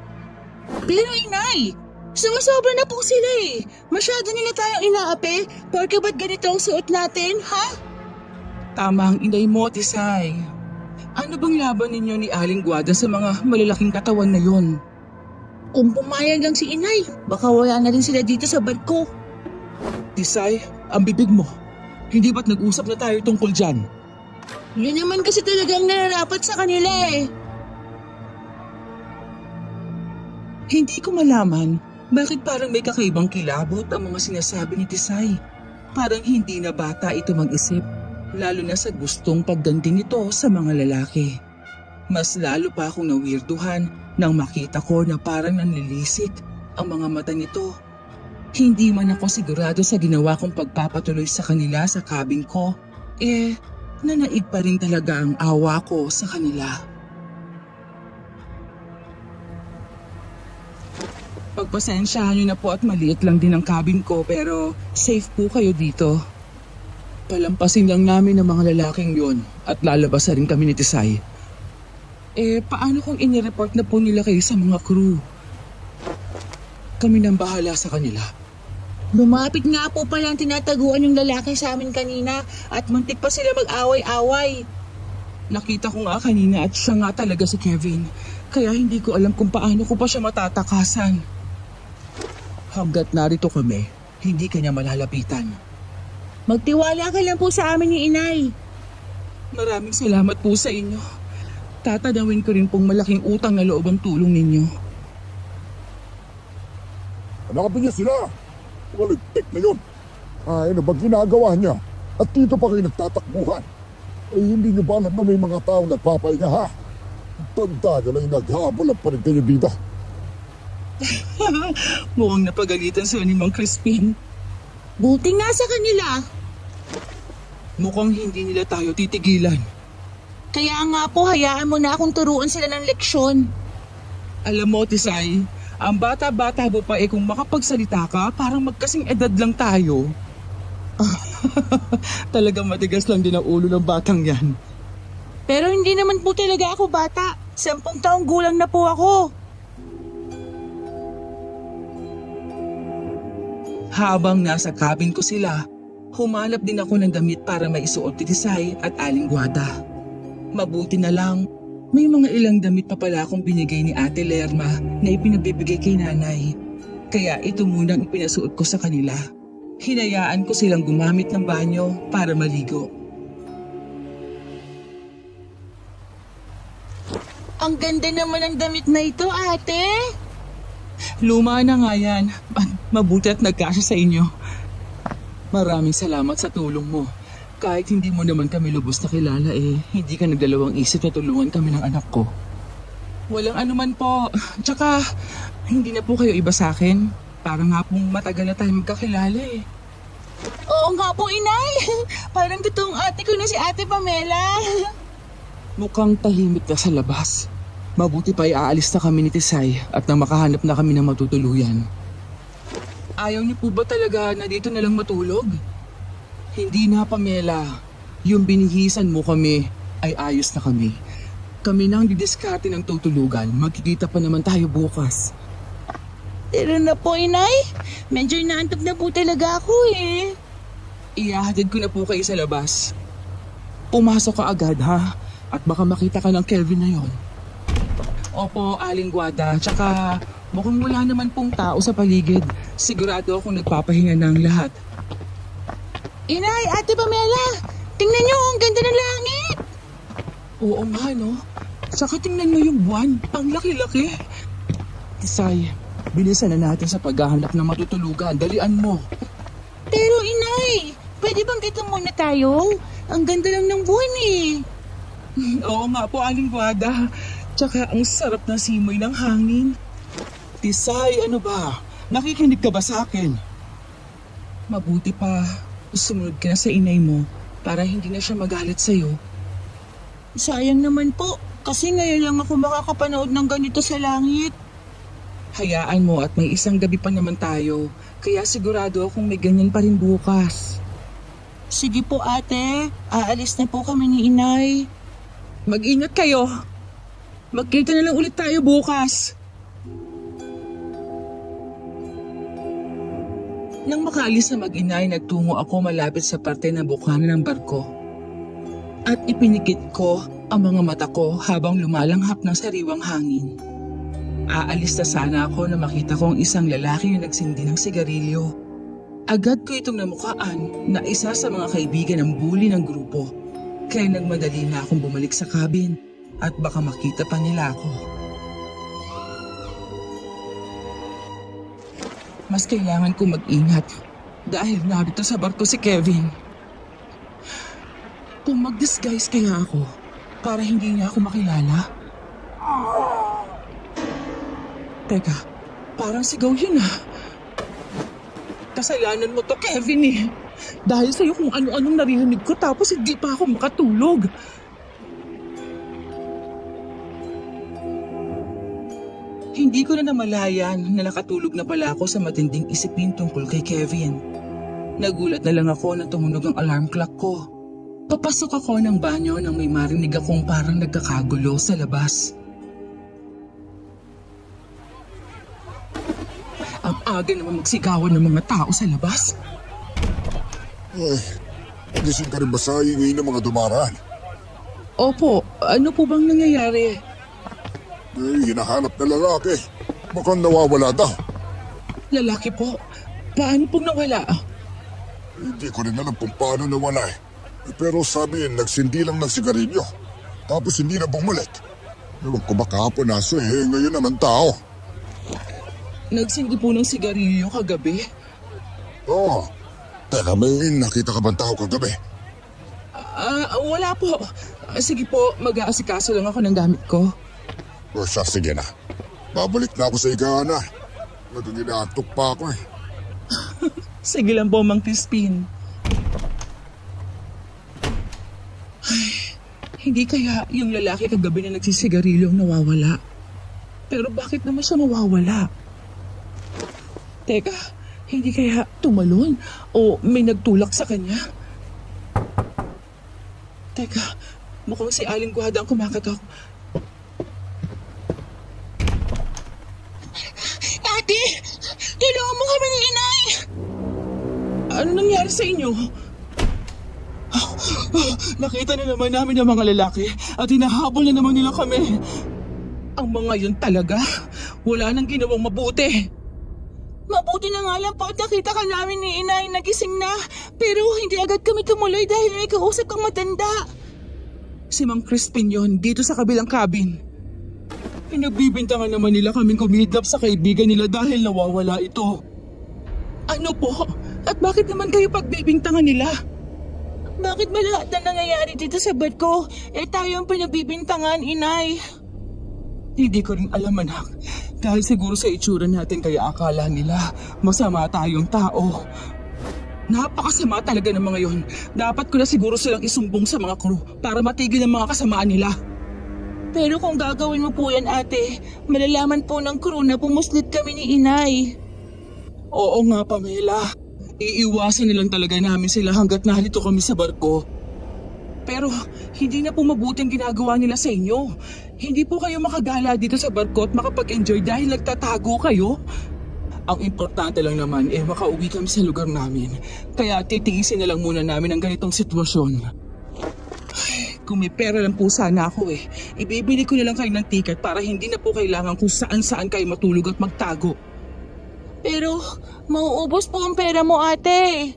Pero Inay, sumasobra na po sila eh. Masyado nila tayong inaapi. Porque ba't ganito ang suot natin, ha? Tama ang inay mo, Tisay. Ano bang laban ninyo ni Aling Guada sa mga malalaking katawan na yon? Kung pumayag lang si Inay, baka wala na rin sila dito sa barko. Tisay, ang bibig mo. Hindi ba't nag-usap na tayo tungkol dyan? Yun naman kasi talagang nararapat sa kanila eh. Hindi ko malaman bakit parang may kakaibang kilabot ang mga sinasabi ni Tisay. Parang hindi na bata ito mag-isip, lalo na sa gustong pagganti nito sa mga lalaki. Mas lalo pa akong nawirduhan nang makita ko na parang nanlilisik ang mga mata nito. Hindi man ako sigurado sa ginawa kong pagpapatuloy sa kanila sa cabin ko, nanaig pa rin talaga ang awa ko sa kanila. Pagpasensyahan niyo na po at maliit lang din ang cabin ko pero safe po kayo dito. Palampasin lang namin ang mga lalaking yon at lalabas rin kami ni Tisay. Paano kung inireport na po nila kayo sa mga crew? Kami nang bahala sa kanila. Lumapit nga po pala ang tinataguan yung lalaki sa amin kanina at muntik pa sila mag-away-away. Nakita ko nga kanina at siya nga talaga si Kevin. Kaya hindi ko alam kung paano ko pa siya matatakasan. Hanggat narito kami, hindi kanya malalapitan. Magtiwala ka lang po sa amin ni Inay. Maraming salamat po sa inyo. Tatanawin ko rin pong malaking utang na loob ang tulong ninyo. Hanapin niya sila! Mga ligtik na yun! Ay, ano ba ginagawa niya? At dito pa kayo nagtatakbuhan. Ay, hindi niyo ba alam na may mga tao nagpapahinga ha? Tanda niyo lang naghabol pa rin kayo dito. Mukhang napagalitan sila ni Mang Crispin. Buti nga sa kanila. Mukhang hindi nila tayo titigilan. Kaya nga po, hayaan mo na akong turuan sila ng leksyon. Alam mo, Tisay, ang bata-bata mo pa kung makapagsalita ka, parang magkasing edad lang tayo. Talagang matigas lang din ang ulo ng batang yan. Pero hindi naman po talaga ako bata. 10 taong gulang na po ako. Habang nasa cabin ko sila, humanap din ako ng damit para maisuot ni Tisay at Aling Guada. Mabuti na lang, may mga ilang damit pa pala akong binigay ni Ate Lerma na ipinabibigay kay nanay. Kaya ito muna ang ipinasuot ko sa kanila. Hinayaan ko silang gumamit ng banyo para maligo. Ang ganda naman ng damit na ito, ate. Luma na nga yan. Mabuti at nagkasya sa inyo. Maraming salamat sa tulong mo. Kahit hindi mo naman kami lubos na kilala hindi ka nagdalawang isip na tulungan kami ng anak ko. Walang anuman po. Tsaka, hindi na po kayo iba sa akin. Parang nga pong matagal na tayo magkakilala Oo nga po, inay. Parang totoong ate ko na si Ate Pamela. Mukhang tahimik na sa labas. Mabuti pa aalis na kami ni Tisay at nang makahanap na kami ng matutuluyan. Ayaw niyo po ba talaga na dito na lang matulog? Hindi na, Pamela. Yung binihisan mo kami ay ayos na kami. Kami nang didiskarte ng tutulugan. Magkikita pa naman tayo bukas. Tira na po, inay. Medyo inaantok na po talaga ako Ihahatid ko na po kayo sa labas. Pumasok ka agad ha? At baka makita ka ng Kelvin na yon. Opo, Aling Guada. Tsaka mukhang wala naman pong tao sa paligid. Sigurado akong nagpapahinga ng lahat. Inay, Ate Pamela, tingnan niyo, ang ganda ng langit. Oo nga, no? Tsaka tingnan mo yung buwan. Ang laki-laki. Tisay, bilisan na natin sa paghahanap ng matutulugan. Dalian mo. Pero inay, pwede bang dito muna tayo? Ang ganda lang ng buwan Oo nga po, Aling Guada. Tsaka ang sarap ng simoy ng hangin. Tisay, ano ba? Nakikinig ka ba sa akin? Mabuti pa, sumunod ka na sa inay mo para hindi na siya magalit sa'yo. Sayang naman po, kasi ngayon lang ako makakapanood ng ganito sa langit. Hayaan mo at may isang gabi pa naman tayo, kaya sigurado akong may ganyan pa rin bukas. Sige po ate, aalis na po kami ni inay. Mag-ingat kayo. Magkita na lang ulit tayo bukas. Nang makaalis na mag-inay, nagtungo ako malapit sa parte ng bukana ng barko. At ipinikit ko ang mga mata ko habang lumalanghap ng sariwang hangin. Aalis na sana ako na makita ko ang isang lalaki na nagsindi ng sigarilyo. Agad ko itong namukaan na isa sa mga kaibigan ng bully ng grupo. Kaya nagmadali na akong bumalik sa cabin at baka makita pa nila ako. Mas kailangan ko mag-ingat dahil narito sa barko si Kevin. Kung mag-disguise kaya ako para hindi niya ako makilala. Teka, parang sigaw yun Kasalanan mo to, Kevin Dahil sa'yo kung ano-anong narinig ko tapos hindi pa ako makatulog. Hindi ko na namalayan na nakatulog na pala ako sa matinding isipin tungkol kay Kevin. Nagulat na lang ako na tumunog ang alarm clock ko. Papasok ako ng banyo nang may marinig akong parang nagkakagulo sa labas. Ang aga naman magsigawan ng mga tao sa labas. Gising ka rin ba sa ingay ng mga dumaraan? Opo, ano po bang nangyayari? Hinahanap na lalaki. Mukhang nawawala daw. Lalaki po? Paano pong nawala? Hindi ko rin alam kung paano nawala Pero sabi nagsindi lang ng sigarilyo. Tapos hindi na bumalik. Ewan ko ba kahapon aso ngayon naman tao. Nagsindi po ng sigarilyo kagabi? Oo. Teka, may nakita ka bang tao kagabi? Wala po. Sige po, mag-aasikaso lang ako ng gamit ko. O siya, sige na. Babalik na ako sa igana. Nagaginatok pa ako eh. Sige lang po, Mang Crispin. Ay, hindi kaya yung lalaki kagabi na nagsisigarilyo ang nawawala? Pero bakit naman siya mawawala? Teka, hindi kaya tumalon o may nagtulak sa kanya? Teka, mukhang si Aling Guhada ang kumakatok. Ate! Tulungan mo kami ni Inay! Ano nangyari sa inyo? Nakita na naman namin ang mga lalaki at hinahabol na naman nila kami. Ang mga yun talaga, wala nang ginawang mabuti. Mabuti na nga lang po at nakita ka namin ni Inay nagising na. Pero hindi agad kami tumuloy dahil may kausap kang matanda. Si Mang Crispin yun, dito sa kabilang cabin. Pinagbibintangan naman nila kaming kumidlap sa kaibigan nila dahil nawawala ito. Ano po? At bakit naman kayo pagbibintangan nila? Bakit ba lahat na nangyayari dito sa barko? Tayo ang pinagbibintangan, Inay. Hindi ko rin alam, anak. Dahil siguro sa itsura natin kaya akala nila masama tayong tao. Napakasama talaga ng mga yon. Dapat ko na siguro silang isumbong sa mga crew para matigil ang mga kasamaan nila. Pero kung gagawin mo po yan, ate, malalaman po ng crew na pumuslit kami ni Inay. Oo nga, Pamela. Iiwasan nilang talaga namin sila hanggat narito kami sa barko. Pero hindi na po mabuti ang ginagawa nila sa inyo. Hindi po kayo makagala dito sa barko at makapag-enjoy dahil nagtatago kayo. Ang importante lang naman makauwi kami sa lugar namin. Kaya titiisin na lang muna namin ang ganitong sitwasyon. Ay, kung may pera lang po sana ako ibibili ko na lang kayo ng ticket para hindi na po kailangan kung saan-saan kayo matulog at magtago. Pero mauubos po ang pera mo, ate.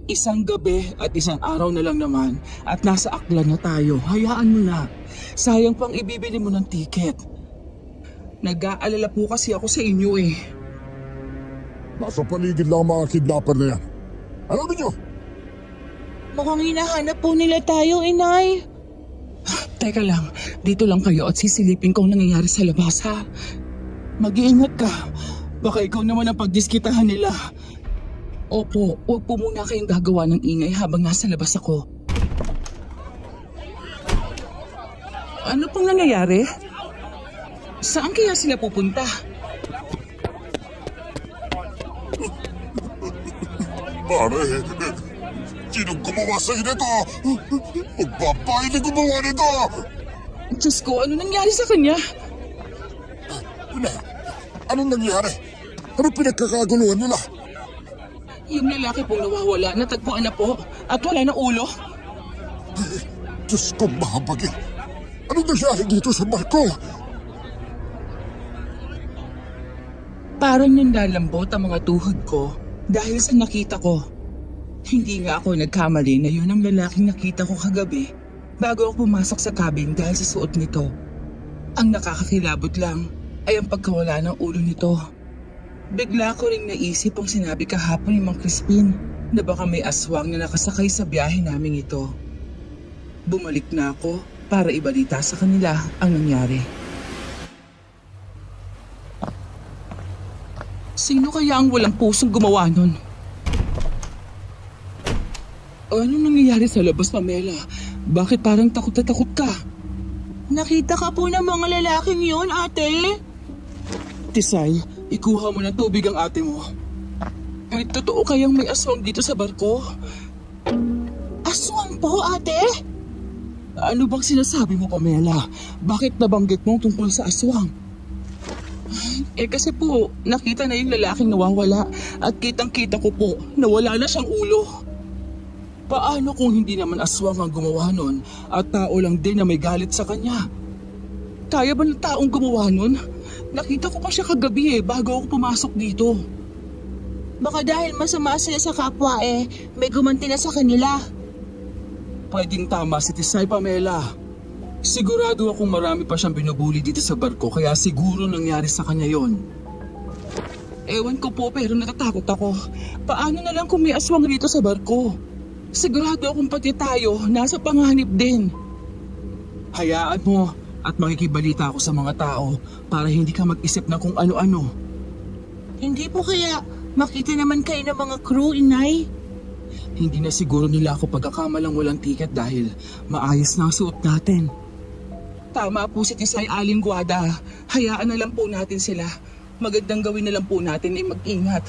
Isang gabi at isang araw na lang naman at nasa Aklan na tayo. Hayaan mo na. Sayang pang ibibili mo ng tiket. Nag-aalala po kasi ako sa inyo Nasa paligid lang ang mga kidnapper na yan. Alam niyo? Mukhang hinahanap po nila tayo, Inay. Teka lang, dito lang kayo at sisilipin ko ang nangyayari sa labas, ha? Mag-iingat ka. Baka ikaw naman ang pagdiskitahan nila. Opo, huwag po muna kayong gagawa ng ingay habang nasa labas ako. Ano pong nangyayari? Saan kaya sila pupunta? Pare, sinong gumawa sa'yo nito? Ang babae na gumawa nito! Diyos ko, ano nangyari sa kanya? Anong nangyari? Ano pinagkakaguluhan nila? Yung lalaki pong nawawala, natagpuan na po at wala na ulo. Diyos ko, mahabagin. Anong nangyari dito sa barko? Parang nanlalambot ang mga tuhod ko dahil sa nakita ko. Hindi nga ako nagkamali na yun ang lalaking nakita ko kagabi bago ako pumasok sa cabin dahil sa suot nito. Ang nakakakilabot lang ay ang pagkawala ng ulo nito. Bigla ko ring naisip ang sinabi kahapon ni Mang Crispin na baka may aswang na nakasakay sa biyahe naming ito. Bumalik na ako para ibalita sa kanila ang nangyari. Sino kaya ang walang pusong gumawa nun? Anong nangyayari sa labas, Pamela? Bakit parang takot na takot ka? Nakita ka po ng mga lalaking yun, ate? Tisay, ikuha mo ng tubig ang ate mo. Ay, totoo kayang may aswang dito sa barko? Aswang po, ate? Ano bang sinasabi mo, Pamela? Bakit nabanggit mo tungkol sa aswang? Kasi po, nakita na yung lalaking nawawala at kitang-kita ko po na wala na siyang ulo. Paano kung hindi naman aswang ang gumawa nun at tao lang din na may galit sa kanya? Kaya ba ng taong gumawa nun? Nakita ko pa siya kagabi bago ako pumasok dito. Baka dahil masama sila sa kapwa may gumanti na sa kanila. Pwedeng tama si Tisay, Pamela. Sigurado akong marami pa siyang binubuli dito sa barko kaya siguro nangyari sa kanya yon. Ewan ko po pero natatakot ako. Paano na lang kung may aswang rito sa barko? Sigurado akong pati tayo nasa panganib din. Hayaan mo at makikibalita ako sa mga tao para hindi ka mag-isip na kung ano-ano. Hindi po kaya makita naman kayo ng mga crew, Inay? Hindi na siguro nila ako pagkakamalang walang tiket dahil maayos na ang suot natin. Tama po si Tisay Aling Guada. Hayaan na lang po natin sila. Magandang gawin na lang po natin ay mag-ingat.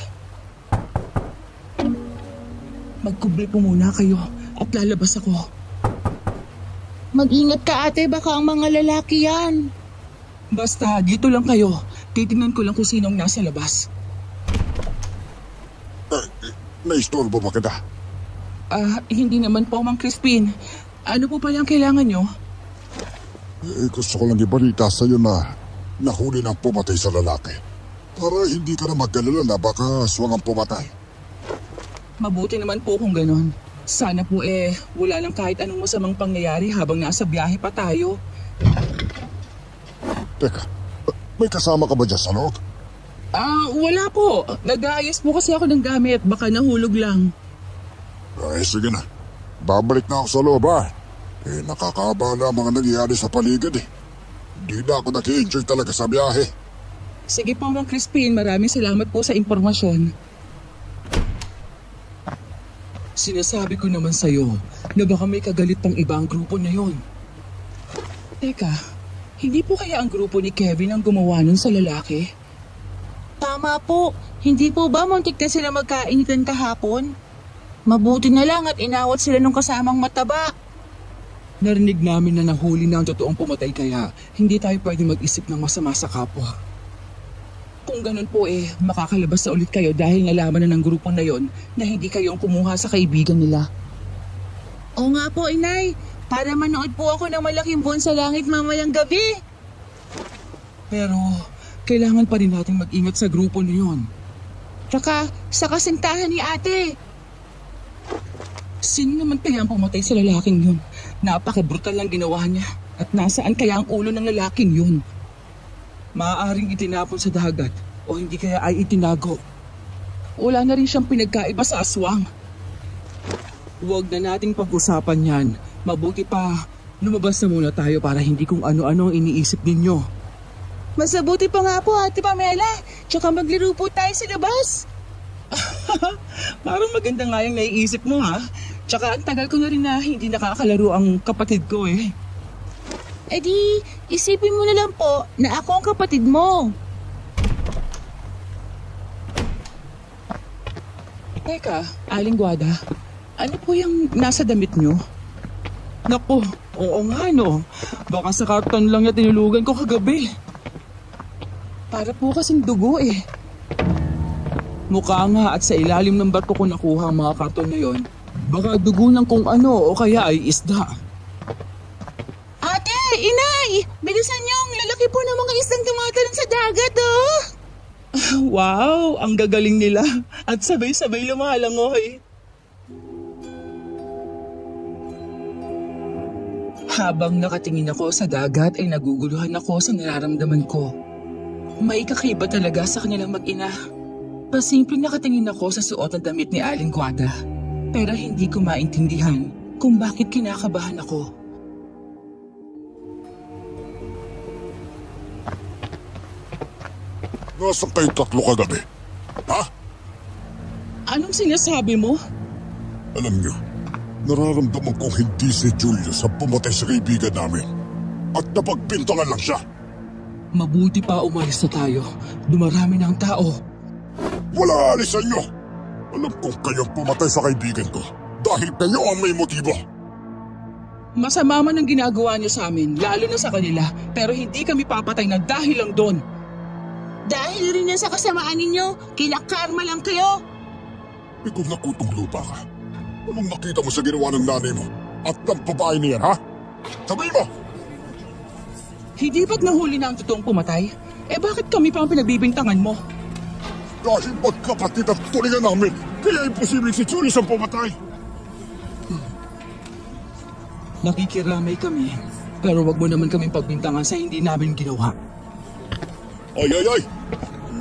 Magkubli po muna kayo at lalabas ako. Mag-ingat ka, ate, baka ang mga lalaki yan. Basta, dito lang kayo. Titingnan ko lang kung sinong nasa labas. Naistorbo ba kita? Hindi naman po, Mang Crispin. Ano po palang kailangan nyo? Gusto ko lang ibalita sa'yo na nahuli ng pumatay sa lalaki. Para hindi ka na mag-alala na baka aswang ang pumatay. Mabuti naman po kung ganon. Sana po wala lang kahit anong masamang pangyayari habang nasa biyahe pa tayo. Teka, may kasama ka ba dyan sa loob? Wala po. Nag-aayos po kasi ako ng gamit. Baka nahulog lang. Sige na. Babalik na ako sa loob nakakaabala ang mga nangyayari sa paligid Hindi na ako nag-i-enjoy talaga sa biyahe. Sige po, Mang Crispin. Maraming salamat po sa impormasyon. Sinasabi ko naman sa'yo na baka may kagalit pang ibang grupo na yon. Teka, hindi po kaya ang grupo ni Kevin ang gumawa nun sa lalaki? Tama po. Hindi po ba muntik na sila magkainitan kahapon? Mabuti na lang at inawat sila nung kasamang mataba. Narinig namin na nahuli na ang totoong pumatay kaya hindi tayo pwede mag-isip ng masama sa kapwa. Kung ganun po makakalabas na ulit kayo dahil nalaman na ng grupo na yon na hindi kayo ang kumuha sa kaibigan nila. Oo nga po, Inay. Para manood po ako ng malaking buwan sa langit mamayang gabi. Pero kailangan pa rin natin mag-ingat sa grupo na yon. Tsaka sa kasintahan ni ate. Sino naman kaya ang pumatay sa lalaking yun? Napaka-brutal lang ginawa niya. At nasaan kaya ang ulo ng lalaking yun? Maaaring itinapon sa dagat o hindi kaya ay itinago. Wala na rin siyang pinagkaiba sa aswang. Huwag na nating pag-usapan yan. Mabuti pa, lumabas na muna tayo para hindi kung ano-ano ang iniisip ninyo. Mas mabuti pa nga po, Ate Pamela. Tsaka maglaro po tayo sa labas. Parang maganda nga yung naiisip mo Tsaka ang tagal ko na rin na hindi nakakalaro ang kapatid ko Eh di, isipin mo na lang po na ako ang kapatid mo. Teka, Aling Guada, ano po yung nasa damit nyo? Naku, oo nga no. Baka sa karton lang niya tinulugan ko kagabi. Para po kasing dugo Mukha nga at sa ilalim ng barko ko nakuha ang mga karton na yon. Baka dugo ng kung ano o kaya ay isda. Ate, Inay! Bilisan niyo, ang lalaki po ng mga isdang tumatalon sa dagat, Wow, ang gagaling nila. At sabay-sabay lumalangoy. Habang nakatingin ako sa dagat ay naguguluhan ako sa nararamdaman ko. May kakaiba talaga sa kanilang mag-ina. Pasimpleng nakatingin ako sa suot at damit ni Aling Guada. Pero hindi ko maintindihan kung bakit kinakabahan ako. Nasaan kayong tatlo kagabi? Anong sinasabi mo? Alam niyo, nararamdaman kong hindi si Julius ang pumatay sa kaibigan namin. At napagbintangan lang siya. Mabuti pa umalis na tayo. Dumarami na ang tao. Wala alisan niyo! Alam kong kayong pumatay sa kaibigan ko dahil kayo ang may motibo. Masama man ang ginagawa niyo sa amin, lalo na sa kanila. Pero hindi kami papatay na dahil lang doon. Dahil rin yan sa kasamaan ninyo, kinakarma lang kayo. Ikaw nakutong lupa ka. Anong nakita mo sa ginawa ng nanay mo at ng babae niyan, Sabihin mo! Hindi ba't nahuli na ang totoong pumatay? Bakit kami pa ang pinagbibintangan mo? Dahil magkapatid at tulingan namin, kaya imposible si Julius ang pumatay. Nakikiramay kami, pero wag mo naman kaming pagbintangan sa hindi namin ginawa. Ay!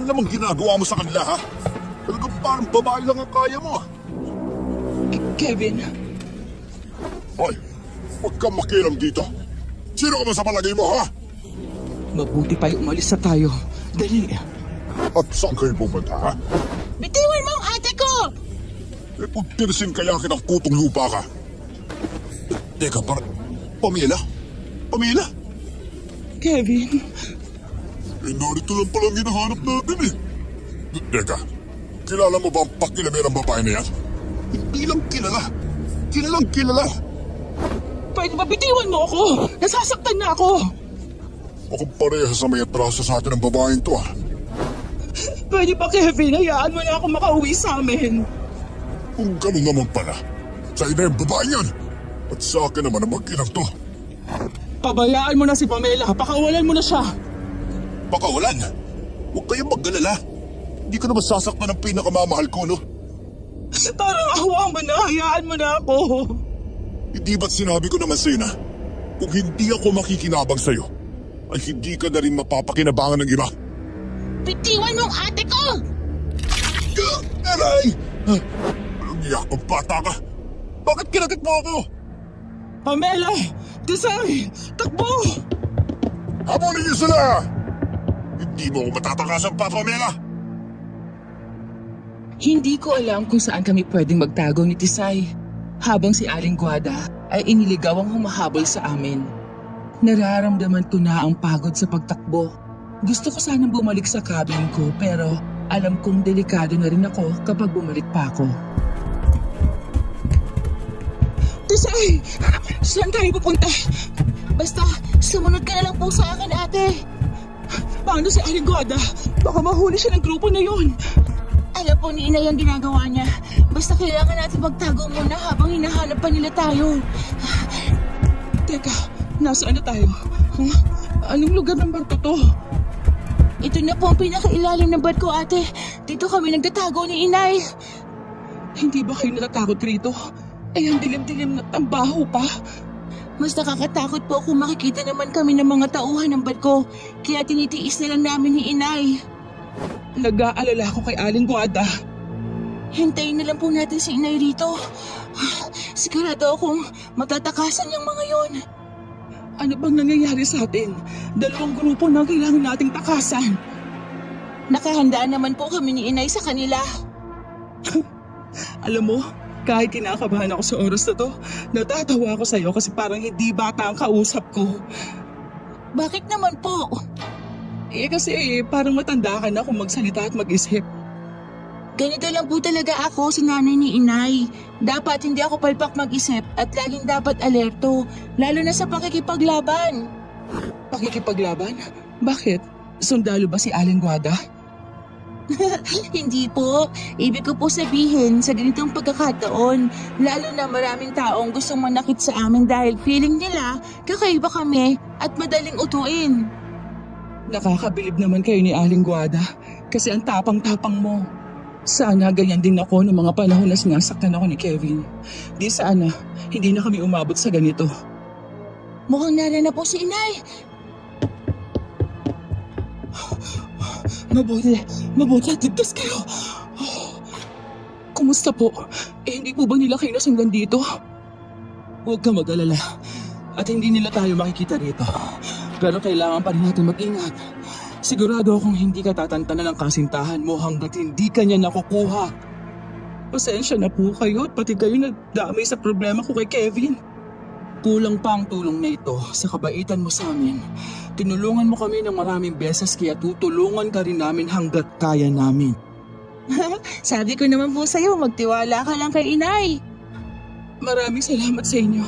namang ginagawa mo sa kanila, ha? Talagang parang babae lang ang kaya mo. Kevin, Hoy, huwag kang makialam dito. Sino ka ba sa palagay mo, ha? mabuti pa'y umalis na tayo. Dali. At saan kayo pumunta, ha? Bitiwan mo ang ate ko! Eh, kung tirisin kaya kitang kutong lupa ka. Teka, Pamela? Pamela? Kevin, Narito lang palang hinahanap natin, eh. Teka, kilala mo ba ang pakilamerang babae na yan? Hindi lang kilala. Kilalang kilala. pwede ba bitiwan mo ako? Nasasaktan na ako. Mukhang pareha sa may atraso sa atin ang babaeng to, ha? Pwede ba, Kevin? Hayaan mo na ako makauwi sa amin. Kung gano'n naman pala, sa ina yung babae yan. At sa akin naman ang mag-inang to. Pabayaan mo na si Pamela. Pakawalan mo na siya. Pakawalan? Huwag kayong maggalala. Hindi ko naman sasaktan ng pinakamamahal ko, no? Parang awa mo na. Hayaan mo na ako. Hindi ba't sinabi ko naman sa'yo na kung hindi ako makikinabang sa'yo, ay hindi ka na rin mapapakinabangan ng iba. Bitiwan mo ang ate ko! Aray! Walang yakang bata ka. Bakit kinagat mo ako? Pamela! Desay! Takbo! Habulin niyo sila! Hindi mo ako matatakasan pa, Pamela! Hindi ko alam kung saan kami pwedeng magtago ni Tisay. Habang si Aling Guada ay iniligaw ang humahabol sa amin. Nararamdaman ko na ang pagod sa pagtakbo. Gusto ko sanang bumalik sa cabin ko pero alam kong delikado na rin ako kapag bumalik pa ako. Tisay! Saan tayo pupunta? Basta, sumunod ka na lang po sa akin, ate. Paano si Aling Guada? Baka mahuli siya ng grupo na yon. Alam po ni Inay ang ginagawa niya. Basta kailangan natin magtago muna habang hinahanap pa nila tayo. Teka, nasaan na tayo? Huh? Anong lugar ng barko to? Ito na po ang pinakailalim ng barko, ate. Dito kami nagtatago ni Inay. Hindi ba kayo natatakot rito? Eh, ang dilim-dilim at ang baho pa. Mas nakakatakot po kung makikita naman kami ng mga tauhan ng barko. Kaya tinitiis na lang namin ni Inay. Nag-aalala ko kay Aling Guada. Hintayin na lang po natin si Inay rito. Sigurado akong matatakasan yung mga yon. Ano bang nangyayari sa atin? Dalawang grupo na kailangan nating takasan. Nakahandaan naman po kami ni Inay sa kanila. Alam mo, kahit kinakabahan ako sa oras na to, natatawa ako sa'yo kasi parang hindi bata ang kausap ko. Bakit naman po? Kasi parang matanda ka na kung magsalita at mag-isip. Ganito lang po talaga ako sa nanay ni Inay. Dapat hindi ako palpak mag-isip at laging dapat alerto, lalo na sa pakikipaglaban. Pakikipaglaban? Bakit? Sundalo ba si Aling Guada? Hindi po. Ibig ko po sabihin sa ganitong pagkakataon, lalo na maraming taong gustong manakit sa amin dahil feeling nila kakaiba kami at madaling utuin. Nakakabilib naman kayo ni Aling Guada kasi ang tapang-tapang mo. Sana ganyan din ako noong mga panahon na sinasaktan ako ni Kevin. Di sana, hindi na kami umabot sa ganito. Mukhang nara na po si Inay. Mabuti at ligtas kayo. Kumusta po? Hindi po ba nila kayo nasundan dito? Huwag ka mag-alala at hindi nila tayo makikita rito. Pero kailangan pa rin natin mag-ingat. Sigurado akong hindi ka tatantanan ng kasintahan mo hanggat hindi ka niya nakukuha. Pasensya na po kayo at pati kayo nadamay sa problema ko kay Kevin. Kulang pa ang tulong na ito sa kabaitan mo sa amin. Tinulungan mo kami ng maraming beses kaya tutulungan ka rin namin hanggat kaya namin. Sabi ko naman po sa'yo, magtiwala ka lang kay Inay. Maraming salamat sa inyo.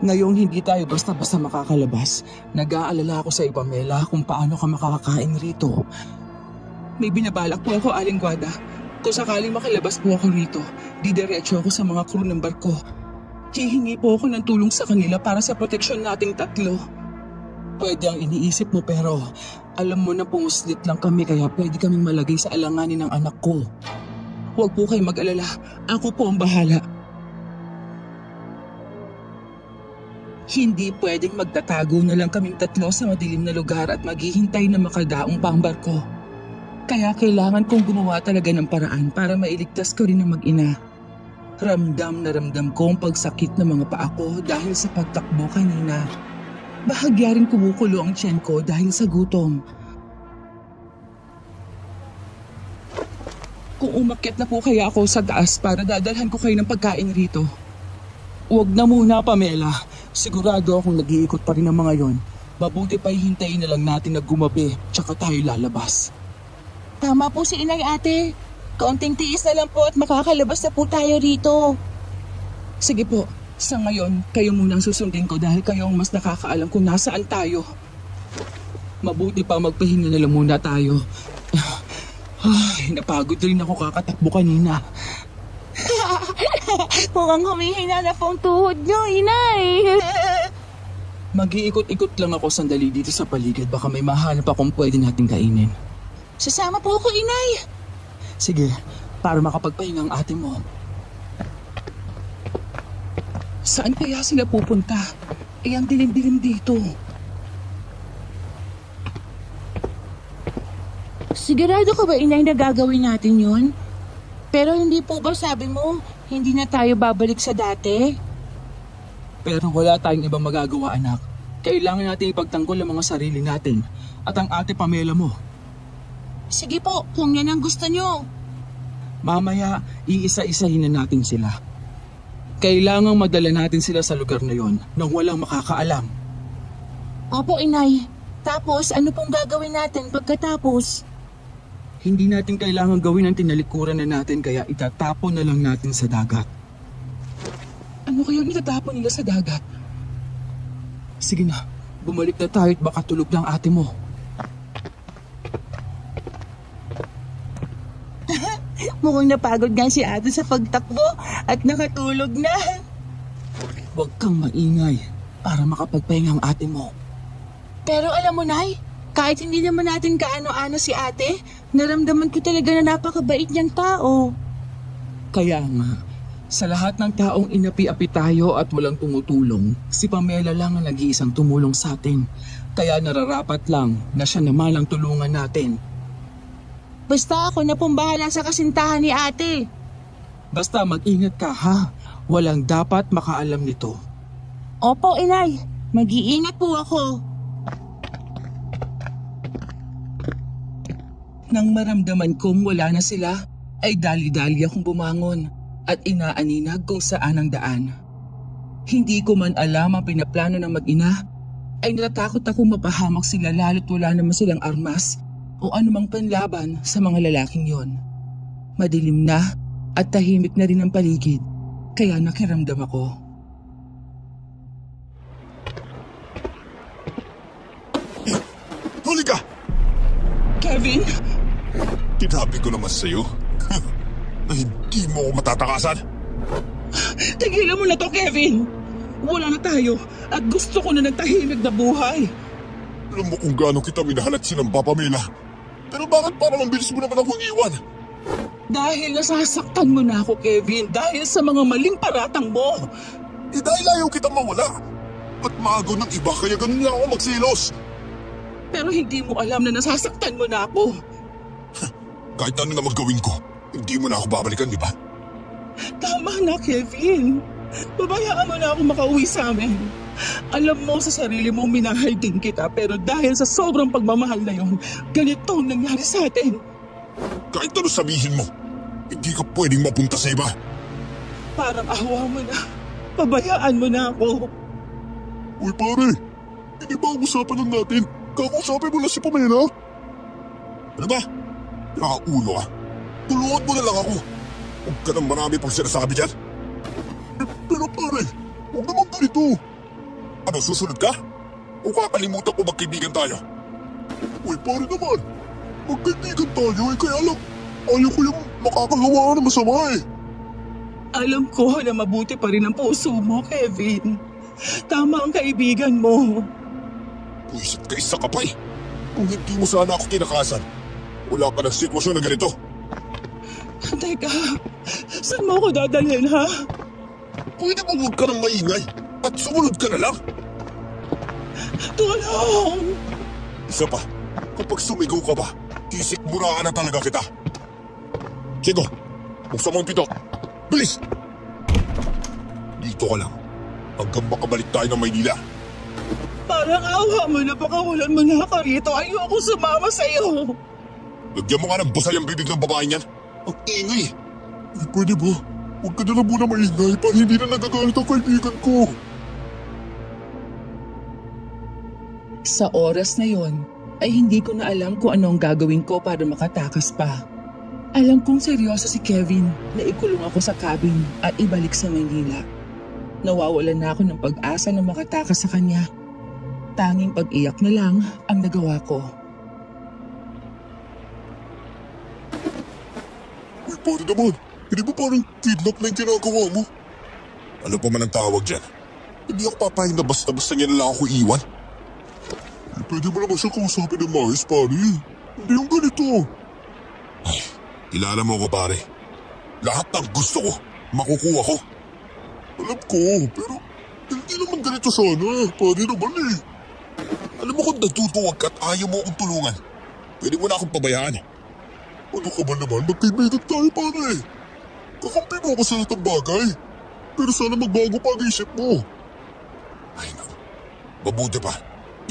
Ngayong hindi tayo basta-basta makakalabas, nag-aalala ako sa Pamela kung paano ka makakakain rito. May binabalak po ako, Aling Guada. Kung sakaling makilabas po ako rito, didiretso ako sa mga crew ng barko. Hihingi po ako ng tulong sa kanila para sa proteksyon nating tatlo. Pwede ang iniisip mo pero alam mo na pumuslit lang kami kaya pwede kaming malagay sa alanganin ng anak ko. Huwag po kayo mag-alala, ako po ang bahala. Hindi pwedeng magtatago na lang kaming tatlo sa madilim na lugar at maghihintay na makadaong pa ang barko. Kaya kailangan kong gumawa talaga ng paraan para mailigtas ko rin ang mag-ina. Ramdam na ramdam ko ang pagsakit ng mga paa ko dahil sa pagtakbo kanina. Bahagya rin kumukulo ang tiyan ko dahil sa gutom. Kung umakyat na po kaya ako sa taas para dadalhan ko kayo ng pagkain rito. Huwag na muna, Pamela. Sigurado akong nag-iikot pa rin ang mga yon. Mabuti pa'y hintayin na lang natin na gumabi tsaka tayo lalabas. Tama po si inay ate. Kaunting tiis na lang po at makakalabas na po tayo rito. Sige po, sa ngayon, kayo munang susundin ko dahil kayo ang mas nakakaalam kung nasaan tayo. Mabuti pa magpahinga na lang muna tayo. Ay, napagod rin ako kakatakbo kanina. Mukhang humihina na po ang tuhod niyo, inay. Mag-iikot-ikot lang ako sandali dito sa paligid. Baka may mahanap akong pwede nating kainin. Sasama po ako, inay. Sige, para makapagpahinga ang ate mo. Saan kaya sila pupunta? Ang dilim-dilim dito. Sigurado ka ba, inay, na gagawin natin yun? Pero hindi po ba sabi mo, hindi na tayo babalik sa dati? Pero wala tayong ibang magagawa, anak. Kailangan natin ipagtanggol ang mga sarili natin at ang ate Pamela mo. Sige po, kung yan ang gusto nyo. Mamaya, iisa-isahin na natin sila. Kailangang madala natin sila sa lugar na yon nang walang makakaalam. Opo, inay. Tapos, ano pong gagawin natin pagkatapos? Hindi natin kailangan gawin ang tinalikuran na natin kaya itatapon na lang natin sa dagat. Ano kayang itatapon nila sa dagat? Sige na, bumalik na tayo at baka tulog ng ate mo. Mukhang napagod nga si ate sa pagtakbo at nakatulog na. Huwag kang maingay para makapagpahinga ang ate mo. Pero alam mo, nay, kahit hindi naman natin kaano-ano si ate, naramdaman ko talaga na napakabait niyang tao. Kaya nga, sa lahat ng taong inapi-api tayo at walang tumutulong, si Pamela lang ang nag-iisang tumulong sa atin. Kaya nararapat lang na siya naman ang tulungan natin. Basta ako na pong bahala sa kasintahan ni ate. Basta mag-ingat ka, ha? Walang dapat makaalam nito. Opo, inay. Mag-iingat po ako. Nang maramdaman kong wala na sila, ay dali-dali akong bumangon at inaaninag kung saan ang daan. Hindi ko man alam ang pinaplano ng mag-ina, ay natatakot akong mapahamak sila lalo't wala naman silang armas o anumang panlaban sa mga lalaking yon. Madilim na at tahimik na rin ang paligid, kaya nakiramdam ako. Huli ka! Kevin! Tinabi ko naman sa'yo na hindi mo ako matatakasan. Tigilan mo na to, Kevin! Wala na tayo at gusto ko na ng tahimik na buhay. Alam mo kung gaano kita minahal at sinamba, Pamela. Pero bakit parang ang bilis mo naman akong iwan? Dahil nasasaktan mo na ako, Kevin. Dahil sa mga maling paratang mo. Dahil ayaw kita mawala. At maagaw ng iba kaya ganun lang ako magsilos. Pero hindi mo alam na nasasaktan mo na ako. Kahit ano na magawin ko, hindi mo na ako babalikan, di ba? Tama na, Kevin. Babayaan mo na ako makauwi sa amin. Alam mo sa sarili mo minahal din kita pero dahil sa sobrang pagmamahal na yon, ganito ang nangyari sa atin. Kahit ano sabihin mo, hindi ka pwedeng mapunta sa iba. Parang awa mo na. Pabayaan mo na ako. Uy pare, hindi ba usapan lang natin? Kakausapin mo lang si Pamela? Ano ba? Nakaulo ka. Tulungan mo na lang ako. Huwag ka nang marami pang sinasabi dyan. Pero pare, huwag naman ganito. Ano, susunod ka? O kakalimutan ko magkaibigan tayo? Uy, pare naman. Magkaibigan tayo kaya lang ayaw ko yung makakagawa na masama eh. Alam ko na mabuti pa rin ang puso mo, Kevin. Tama ang kaibigan mo. Puisit ka isa ka pa eh. Kung hindi mo sana ako tinakasan, wala ka ng sitwasyon na ganito. Teka, saan mo ako dadalhin, ha? Pwede ba huwag ka ng maingay at sumunod ka na lang? Tulong! Isa pa, kapag sumigaw ka ba, Sisikmuraan na talaga kita. Chico, buksan mo ang pito. Bilis! Dito ka lang. Hanggang makabalik tayo ng Maynila. Parang awa mo na, pakawalan mo na ako rito. Ayoko sumama sa'yo. Lagyan mo nga ng busay ang bibig ng babaeng yan. Ang ingay. Pwede ba? Huwag ka na lang muna maingay para hindi na nagagalit ang kaibigan ko. Sa oras na yon, ay hindi ko na alam kung ano ang gagawin ko para makatakas pa. Alam kong seryoso si Kevin na ikulong ako sa cabin at ibalik sa Maynila. Nawawalan na ako ng pag-asa na makatakas sa kanya. Tanging pag-iyak na lang ang nagawa ko. Uy, pare naman. Hindi ba parang kidnap na yung ginagawa mo? Ano pa man ang tawag dyan? Hindi ako papayag na basta-basta niya na lang ako iwan. Pwede mo naman siya kausapin ng maayos, pare. Hindi yung ganito. Ay, kilala mo ko, pare. Lahat ng gusto ko, makukuha ko. Alam ko, pero hindi naman ganito sana. Pare naman eh. Alam mo kung natutuwag ka at ayaw mo akong tulungan, pwede mo na akong pabayaan. Ano ka ba naman? Magkaibigan tayo, pare. Kakampi mo ako sa lahat ng bagay. Pero sana magbago pa ang isip mo. Ay, naku. Mabuti pa.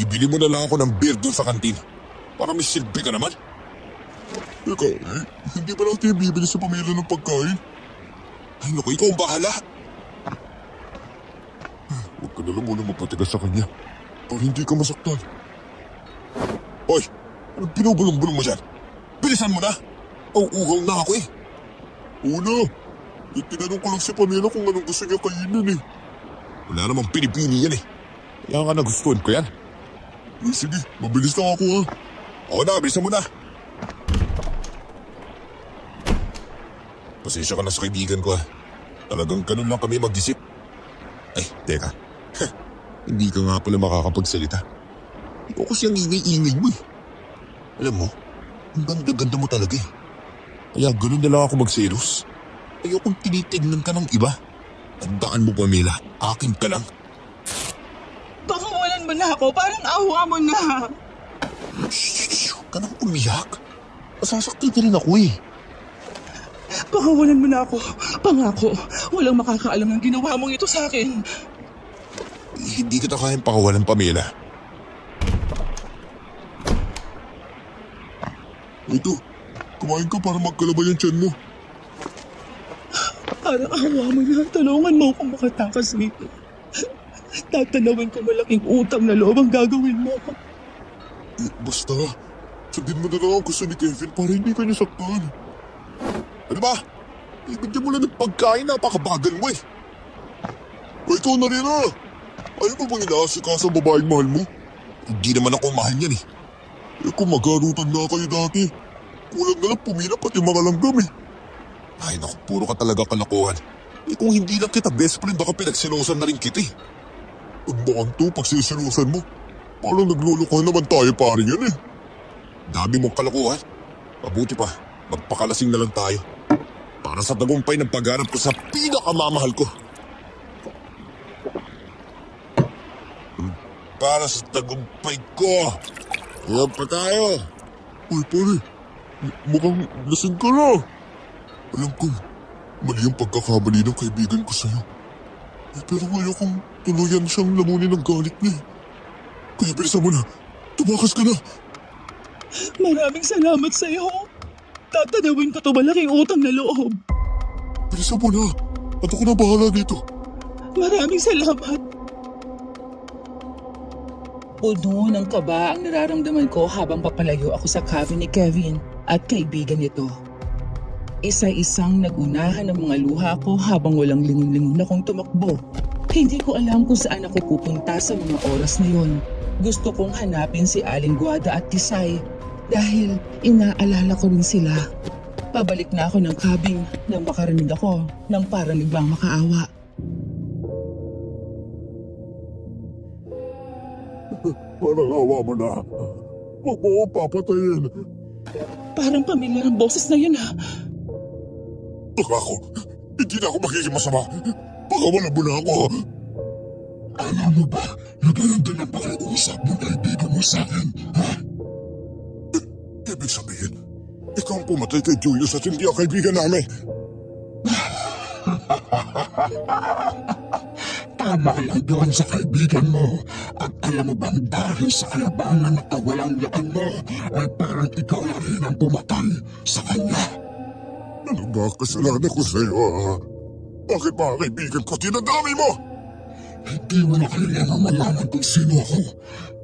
Ibili mo na lang ako ng beer doon sa kantin para may silbi ka naman. Teka, hindi ba natin bibili sa pamilya ng pagkain? Ay naku, ikaw ang bahala. Huwag ka na lang muna mapatigas sa kanya para hindi ka masaktan. Hoy, anong pinubulong-bulong mo dyan? Bilisan mo na! Uhaw na ako eh. Una, tinanong ko lang si Pamela kung anong gusto niya kainin eh. Wala namang pinipili yan eh. Kaya nga nagustuhan ko yan. Sige, mabilis lang ako ha. Ako na, bilisan mo na. Pasensya ka na sa kaibigan ko ha. Talagang ganun lang kami mag-isip. Ay, teka. Hindi ka nga pala makakapagsalita. Ikaw kasi ang ingay-ingay mo eh. Alam mo, ang ganda-ganda mo talaga eh. Kaya ganun na lang ako magselos. Ayokong tinitignan ka ng iba. Tandaan mo, Pamela, akin ka lang. Pakawalan mo na ako, parang awa mo na. Shhh, huwag ka nang umiyak. Masasaktan ka rin ako eh. Pakawalan mo na ako. Pangako, walang makakaalam ng ginawa mong ito sa akin. Hindi kita kayang pakawalan, Pamela. Ito, kumain ka para magkalabay ang tiyan mo. Parang awa mo na, tulungan mo akong makatakas dito. Tatanawin ko malaking utang na loob ang gagawin mo. Basta, sabihin mo na lang ang gusto ni Kevin para hindi ka niya saktan. Ano ba? Ibigyan mo lang ng pagkain, napakabagal mo eh. O ikaw na rin ah. Ayaw mo bang inaasikaso ang babaeng mahal mo? Hindi naman ako mahal yan eh. Eh kung magarutan na kayo dati, kulang na lang pumila pati mga langgam eh. Ay naku, puro ka talaga kalakuhan. Eh kung hindi lang kita best friend, baka pinagsilosan na rin kita eh. Pag mukhang to, pagsisilosan mo, parang naglulukuhan naman tayo pare yan eh. Dami mong kalakuhan. Mabuti pa, magpakalasing na lang tayo. Para sa tagumpay ng pagharap ko sa pinakamamahal ko. Para sa tagumpay ko. Huwag pa tayo. Uy pare, mukhang lasing ka na. Alam ko, mali ang pagkakamali ng kaibigan ko sa'yo. Pero ngayon kong tuluyan siyang lamunin ng galit niya. Kaya bilisan mo na, tumakas ka na. Maraming salamat sa'yo. Tatanawin ko to malaking utang na loob. Bilisan mo na, at ako na bahala dito. Maraming salamat. Puno ng kaba ang nararamdaman ko habang papalayo ako sa cabin ni Kevin at kaibigan nito. Isa-isang nagunahan ng mga luha ko habang walang lingon-lingon akong tumakbo. Hindi ko alam kung saan ako pupunta sa mga oras na yon. Gusto kong hanapin si Aling Guada at Tisay dahil inaalala ko rin sila. Pabalik na ako ng cabin nang makarinig ako ng parang bang makaawa. Parang awa mo na. Huwag mo akong papatayin. Parang pamilyar ang boses na yun ha. Baka ako, hindi na ako magiging masama. Baka wala mo na ako. Alam mo ba na ganun din ang pakiusap ng kaibigan mo sa akin, ha? Ibig sabihin, ikaw ang pumatay kay Julius at hindi ang kaibigan namin. Tama lang doon sa kaibigan mo. At alam mo bang dahil sa kalabangan at kawalang yakan mo, ay parang ikaw na rin ang pumatay sa kanya. Ano ba kasalanan ko sa'yo, ha? Bakit mga kaibigan ko tinadami mo? Hindi mo na kailangan malaman kung sino ako.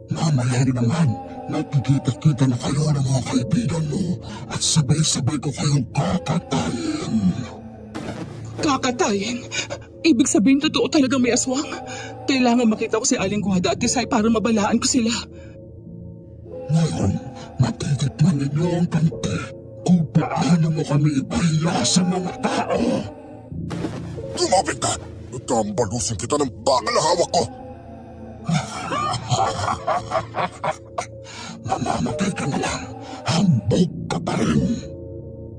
Mamaya rin naman, nagkikita-kita na kayo ng mga kaibigan mo at sabay-sabay ko kayong kakatayin. Kakatayin? Ibig sabihin totoo talagang may aswang? Kailangan makita ko si Aling Guhada at Tisay para mabalaan ko sila. Ngayon, matitikman ninyo ang kante kung paano mo kami ipahiya sa mga tao. Tumapit ka! Tambalusin kita ng bakal na hawak ko! Mamamatay ka na lang. Hambog ka pa rin.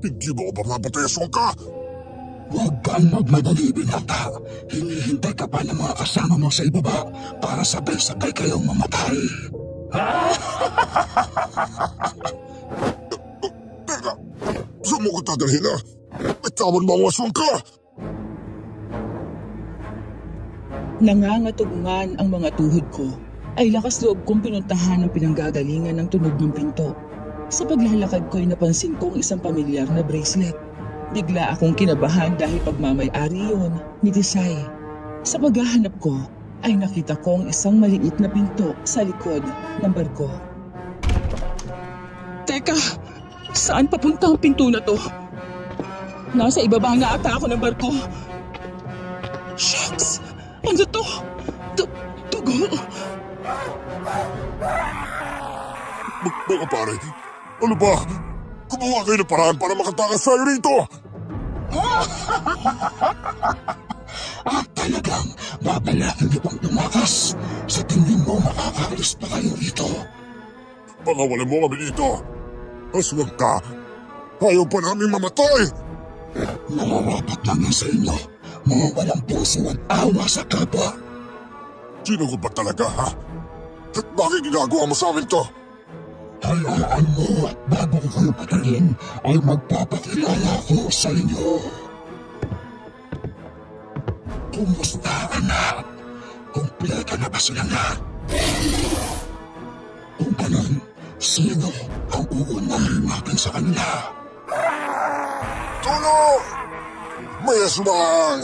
Hindi mo ba mapatayaswang ka? Huwag kang magmadali, binata. Hinihintay ka pa ng mga kasama mo sa ibaba para sabay-sabay kayong mamatay. Teka, saan mo ko dadalhin, ha? Itawan mo ang aswang ka! Nangangatugungan ang mga tuhod ko ay lakas loob kong pinuntahan ang pinanggagalingan ng tunog ng pinto. Sa paglalakad ko ay napansin ko ang isang pamilyar na bracelet. Bigla akong kinabahan dahil pagmamay-ari yun ni Tisay. Sa paghahanap ko ay nakita ko ang isang maliit na pinto sa likod ng barko. Teka, saan papunta ang pinto na to? Nasa ibaba nga ata ako ng barko. Shucks! Ano to? Tugo? Mga pare, ano ba? Gumawa kayo ng paraan para makatakas tayo rito! At talagang babalakan niyo pang tumakas. Sa tingin mo makakaalis pa kayo rito. Pangawalan mo kami dito! Aswang ka! Ayaw pa namin mamatay! Nararapat namin sa inyo. Mga walang puso at awa sa kapwa. Sino ko ba talaga, ha? At bakit ginagawa mo sa amin to? Hayaan mo at bago ko kayo patayin ay magpapakilala ko sa inyo. Kumusta, anak? Kumpleta na ba silang lahat? Kung ganun, sino ang uunahin natin sa kanila? Tulong! May aswang!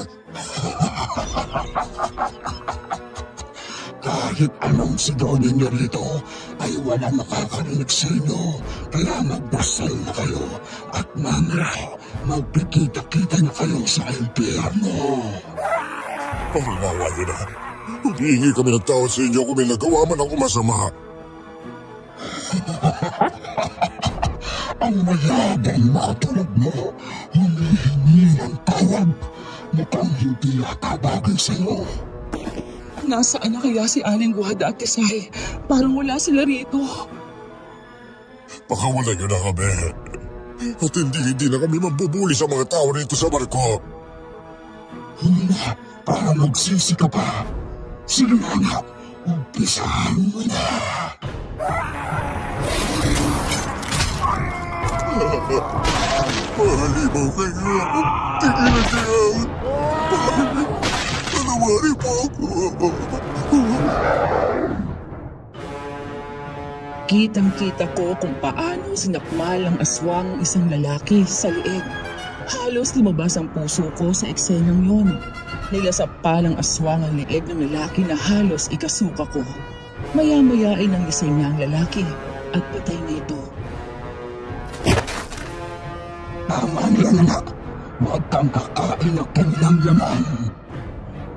Kahit anong sigaw ninyo rito ay wala makakarinig sa inyo. Kaya magdasal na kayo at mamaya magpikita-kita na kayo sa impyerno. Pangawa nyo na. Humihingi kami ng tawad sa inyo kung may nagawa man ang masama. Ang mayabang mga tulad mo, humihingi ng tawad. Mukhang hindi yata bagay sa'yo. Nasaan na kaya si Aling Guhada at Tisay? Parang wala sila rito. Pakawalan nyo na kami. At hindi na kami mambubuli sa mga tao rito sa barko. Hindi na, para magsisi ka pa. Sige na nga, umpisahan mo na. Mahalimaw kayo. Tigilan niyo. Panawarin po ako. Kitang-kita ko kung paano sinakmal ang aswang isang lalaki sa liig. Halos lumabas ang puso ko sa eksenang yon. Nilasap pa ng aswang ang liig ng lalaki na halos ikasuka ko. Maya-maya ay nangising niya ang lalaki at patay na ito. Tama lang na, huwag kang kakain ng kanilang laman.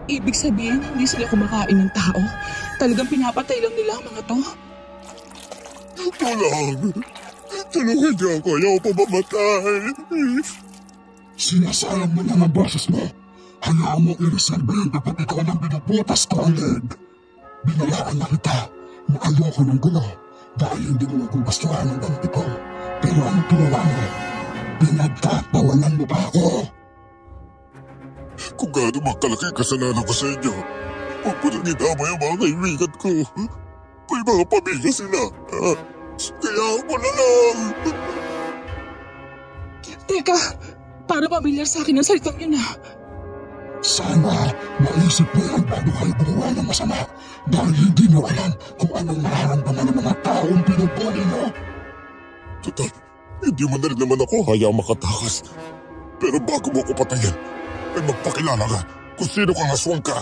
Ibig sabihin, hindi sila kumakain ng tao. Talagang pinapatay lang nila ang mga to. Tulong! Tulungan niyo ako. Ayaw pa mamatay. Sinasayang mo lang ang boses mo. Hayaan mo i-reserve kapag ikaw lang binubutas ko ang leg. Binalaan na kita na ayoko ng gulo dahil hindi mo nagugustuhan ang ganti ko. Pero ang ginawa mo, pinagtatawanan mo ba ako? Kung gaano magkalaki kasalanan ko sa inyo, huwag ko nang idamay ang mga kaibigan ko. May mga pamilya sila. Kaya mo na lang. Teka, para pamilyar sa akin ang salitang yun ah. Sana maisip mo yan bago kayo gumawa ng masama dahil hindi mo alam kung anong nararamdaman ng mga taong pinupuli mo. Total, hindi mo na rin naman ako hayaang makatakas. Pero bago mo ako patayin, ay magpakilala ka kung sino kang aswang ka.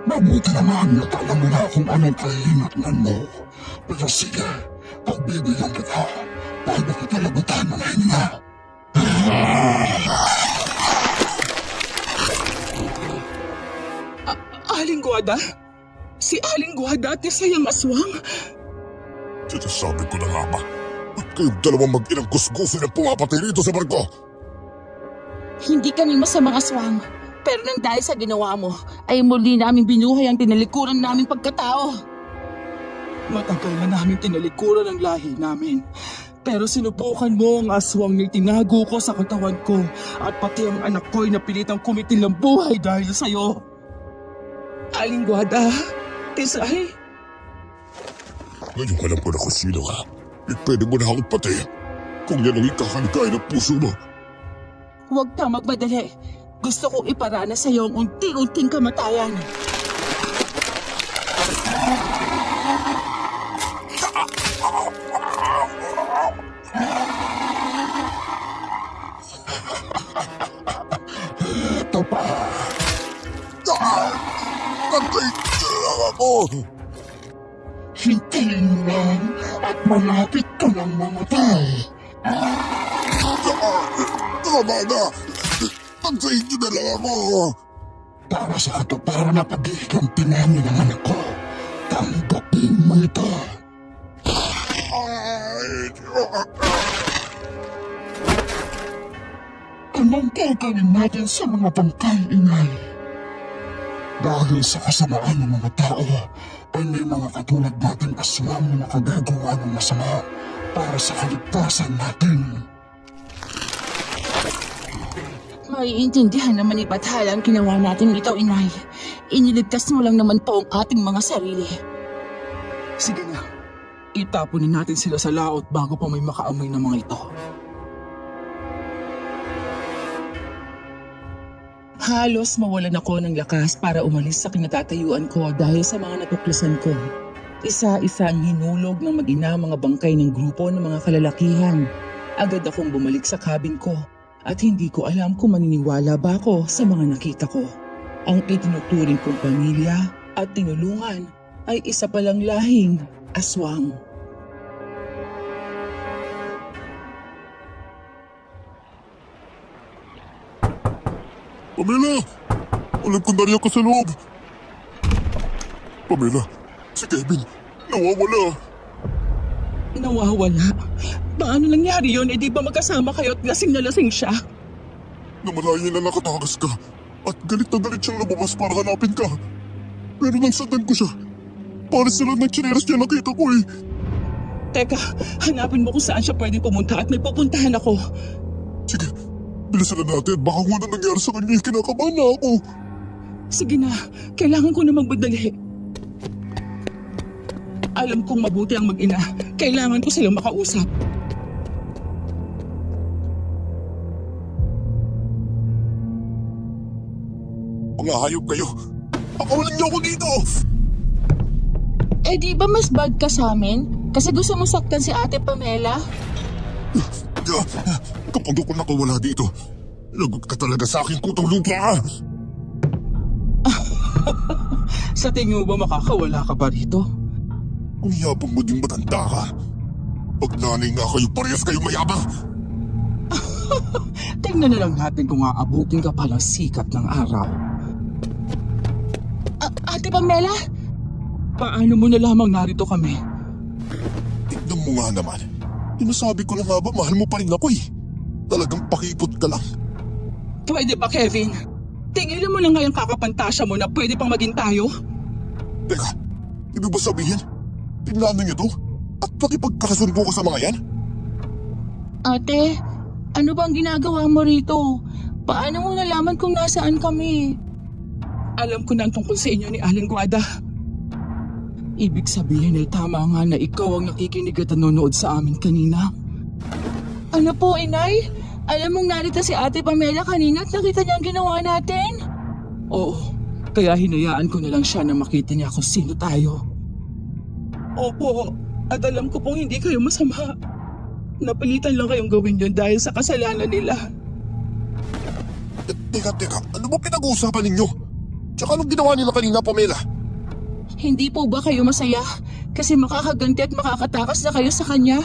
Mabuti naman at alam mo na kung anong kahihinatnan mo. Pero sige, pagbibigyan kita bago kita labutan ng hinga. Aling Guada? Si Aling Guada at isayang aswang? Sinasabi ko na nga ba? At kayong dalawang mag-inang kuskusin ang pumapatay rito sa barko. Hindi kami masamang aswang. Pero nang dahil sa ginawa mo, ay muli namin binuhay ang tinalikuran naming pagkatao. Matagal na namin tinalikuran ang lahi namin. Pero sinubukan mo ang aswang na tinago ko sa katawan ko at pati ang anak ko'y napilitang kumitil ng buhay dahil sa'yo. Aling Guada, Tisay. Ngayong alam ko na kung sino ka. Pwede mo na akong patayin kung yan ang ikakaligay ng puso mo. Huwag ka magmadali. Gusto kong iparana sa iyo ang unti-unting kamatayan. Ito pa. Patay ka ako! Hintayin mo lang at malapit ka ng mamatay. Tama na! Pagsayin niyo na lang ako! Para sa katuparan na pag-iiganti namin ng anak ko, tanggapin mo ito. Anong gagawin natin sa mga bangkay, inay? Dahil sa kasamaan ng mga tao, ay may mga katulad natin aswang na makagagawa ng masama para sa kaligtasan natin. Maiintindihan naman ni Bathala ang ginawa natin ito, inay. Iniligtas mo lang naman po ang ating mga sarili. Sige na, itapon na natin sila sa laot bago pa may makaamoy ng mga ito. Halos mawalan ako ng lakas para umalis sa kinatatayuan ko dahil sa mga natuklasan ko. Isa-isa ang hinulog ng mag-ina mga bangkay ng grupo ng mga kalalakihan. Agad akong bumalik sa cabin ko at hindi ko alam kung maniniwala ba ako sa mga nakita ko. Ang itinuturing kong pamilya at tinulungan ay isa palang lahing aswang. Pamela! Alam ko nariyan ka sa loob. Pamela, si Kevin, nawawala. Nawawala? Paano nangyari yun? Di ba magkasama kayo at lasing na lasing siya? Namalayan na nakatakas ka at galit na galit siyang lumabas para hanapin ka. Pero nang sundan ko siya, para sila ng tsineras niya nakita ko eh. Teka, hanapin mo kung saan siya pwede pumunta at may pupuntahan ako. Sige, bilisan na natin. Baka kung ano nangyari sa kanya, kinakabahan na ako. Sige na, kailangan ko na magmadali. Alam kong mabuti ang mag-ina. Kailangan ko silang makausap. Mga hayop kayo! Pakawalan niyo ako dito! Di ba mas bad ka sa amin? Kasi gusto mo saktan si Ate Pamela? Kapag ako nakawala dito, lagot ka talaga sa akin, kutong lupa! Sa tingin mo ba makakawala ka pa rito? Kung yabang mo din matanda ka. Pag nanay nga kayo, parehas kayo mayabang! Tingnan na lang natin kung aabutin ka palang sikat ng araw. Ate Pamela? Paano mo na lamang narito kami? Tignan mo nga naman. Sinasabi ko na nga ba, mahal mo pa rin ako eh. Talagang pakipot ka lang. Pwede ba, Kevin? Tingnan mo lang ngayong kakapantasya mo na pwede pang maging tayo? Teka, ibig ba sabihin, tinlanan niyo to? At pakipagkakasundo ka sa mga yan? Ate, ano bang ginagawa mo rito? Paano mo nalaman kung nasaan kami? Alam ko na ang tungkol sa inyo ni Aling Guada. Ibig sabihin ay tama nga na ikaw ang nakikinig at nanonood sa amin kanina. Ano po, Inay? Alam mong narito si Ate Pamela kanina at nakita niya ang ginawa natin? Oo, kaya hinayaan ko na lang siya na makita niya kung sino tayo. Opo, at alam ko pong hindi kayo masama. Napilitan lang kayong gawin yun dahil sa kasalanan nila. Teka, ano ba pinag-uusapan ninyo? Tsaka anong ginawa nila kanina, Pamela? Hindi po ba kayo masaya? Kasi makakaganti at makakatakas na kayo sa kanya?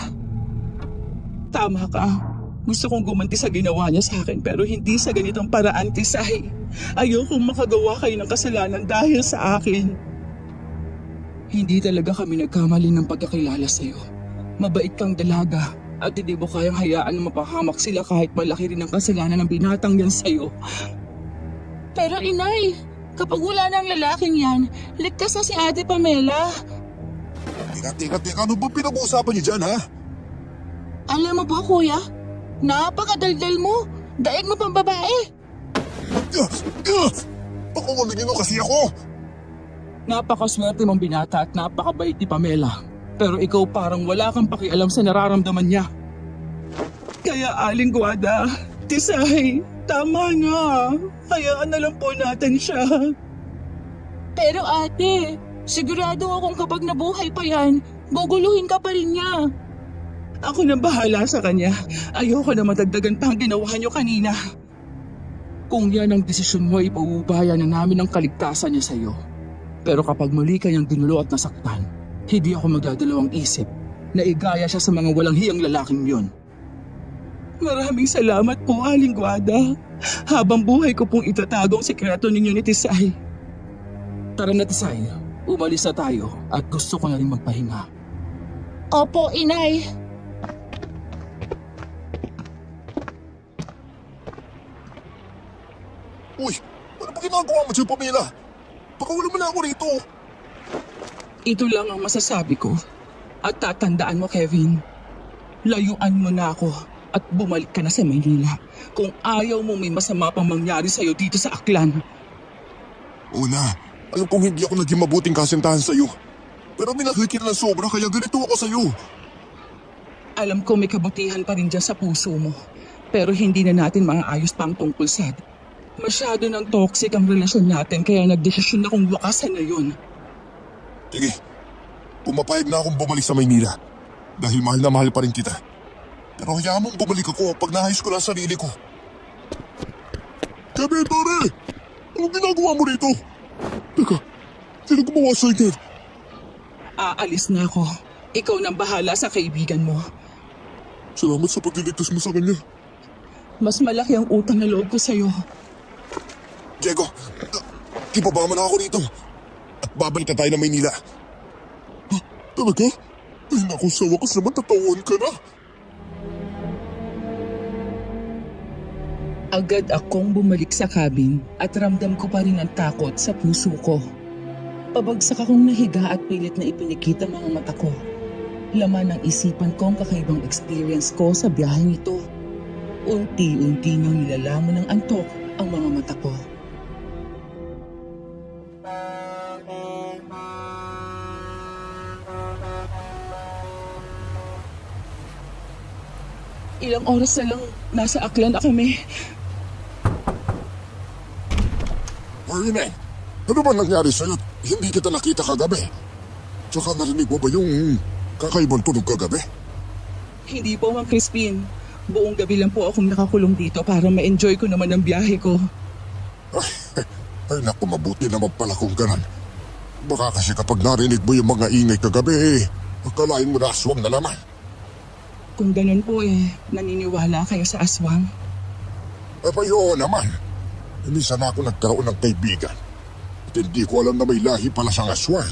Tama ka. Gusto kong gumanti sa ginawa niya sa akin pero hindi sa ganitong paraan, Tisay. Ayokong makagawa kayo ng kasalanan dahil sa akin. Hindi talaga kami nagkamali ng pagkakilala sa'yo. Mabait kang dalaga at hindi mo kayang hayaan na mapahamak sila kahit malaki rin ang kasalanan ng binatang yan sa'yo. Pero Inay, kapag wala ng lalaking yan, ligtas na si Ate Pamela. Teka, ano ba pinag-uusapan niyo dyan, ha? Alam mo ba, Kuya? Napakadaldal mo. Daig mo pang babae. Pakukulit niyo kasi ako. Napakaswerte mong binata at napakabait ni Pamela. Pero ikaw parang wala kang pakialam sa nararamdaman niya. Kaya Aling Guada, Tisay, tama na. Hayaan na lang po natin siya. Pero ate, sigurado akong kapag nabuhay pa yan, guguluhin ka pa rin niya. Ako na bahala sa kanya. Ayoko na matagdagan pa ang ginawa niyo kanina. Kung yan ang desisyon mo, ipaubaya na namin ang kaligtasan niya sa'yo. Pero kapag muli kanyang ginulo at nasaktan, hindi ako magdadalawang isip na igaya siya sa mga walang hiyang lalaking yun. Maraming salamat po, Aling Guada. Habang buhay ko pong itatago ang sikreto ninyo ni Tisay. Tara na, Tisay. Umalis na tayo at gusto ko na rin magpahinga. Opo, Inay. Uy, ano ba ginagawa mo dyan, Pamela? Baka wala mo na ako rito. Ito lang ang masasabi ko. At tatandaan mo, Kevin. Layuan mo na ako at bumalik ka na sa Maynila kung ayaw mo may masama pang mangyari sa'yo dito sa Aklan. Una, alam kong hindi ako naging mabuting kasintahan sa'yo. Pero minahal kita ng sobra kaya ganito ako sa'yo. Alam ko may kabutihan pa rin dyan sa puso mo. Pero hindi na natin maaayos pa ang tungkol sa masyado ng toxic ang relasyon natin kaya nagdesisyon akong wakasan na yun. Sige, pumapayag na akong bumalik sa Maynila dahil mahal na mahal pa rin kita. Pero hayaan mong bumalik ako pag naayos ko lang sarili ko. Kevin, pare! Anong ginagawa mo rito? Teka, sino gumawa sa ikin? Aalis na ako. Ikaw nang bahala sa kaibigan mo. Salamat sa pagliligtas mo sa kanya. Mas malaki ang utang na loob ko sa'yo. Diego, ibaba mo na ako rito. At babalik na tayo na Maynila. Talaga? Ay naku, sa wakas naman tatawan ka na. Agad akong bumalik sa cabin at ramdam ko pa rin ang takot sa puso ko. Pabagsak akong nahiga at pilit na ipinikit ang mga mata ko. Laman ng isipan ko ang kakaibang experience ko sa biyaheng ito. Unti-unti nang nilalamon ng antok ang mga mata ko. Ilang oras na lang nasa Aklan na kami. Marina, ano ba nangyari sa'yo? Hindi kita nakita kagabi. Tsaka narinig mo ba yung kakaibang tunog kagabi? Hindi po, Ma'am Crispin. Buong gabi lang po akong nakakulong dito para ma-enjoy ko naman ang biyahe ko. Ay naku, mabuti naman pala kung ganun. Baka kasi kapag narinig mo yung mga ingay kagabi, akalain mo na aswang na naman. Kung ganun po naniniwala kayo sa aswang? Oo naman. Minsan ako nagkaroon ng kaibigan. At hindi ko alam na may lahi pala siyang aswang.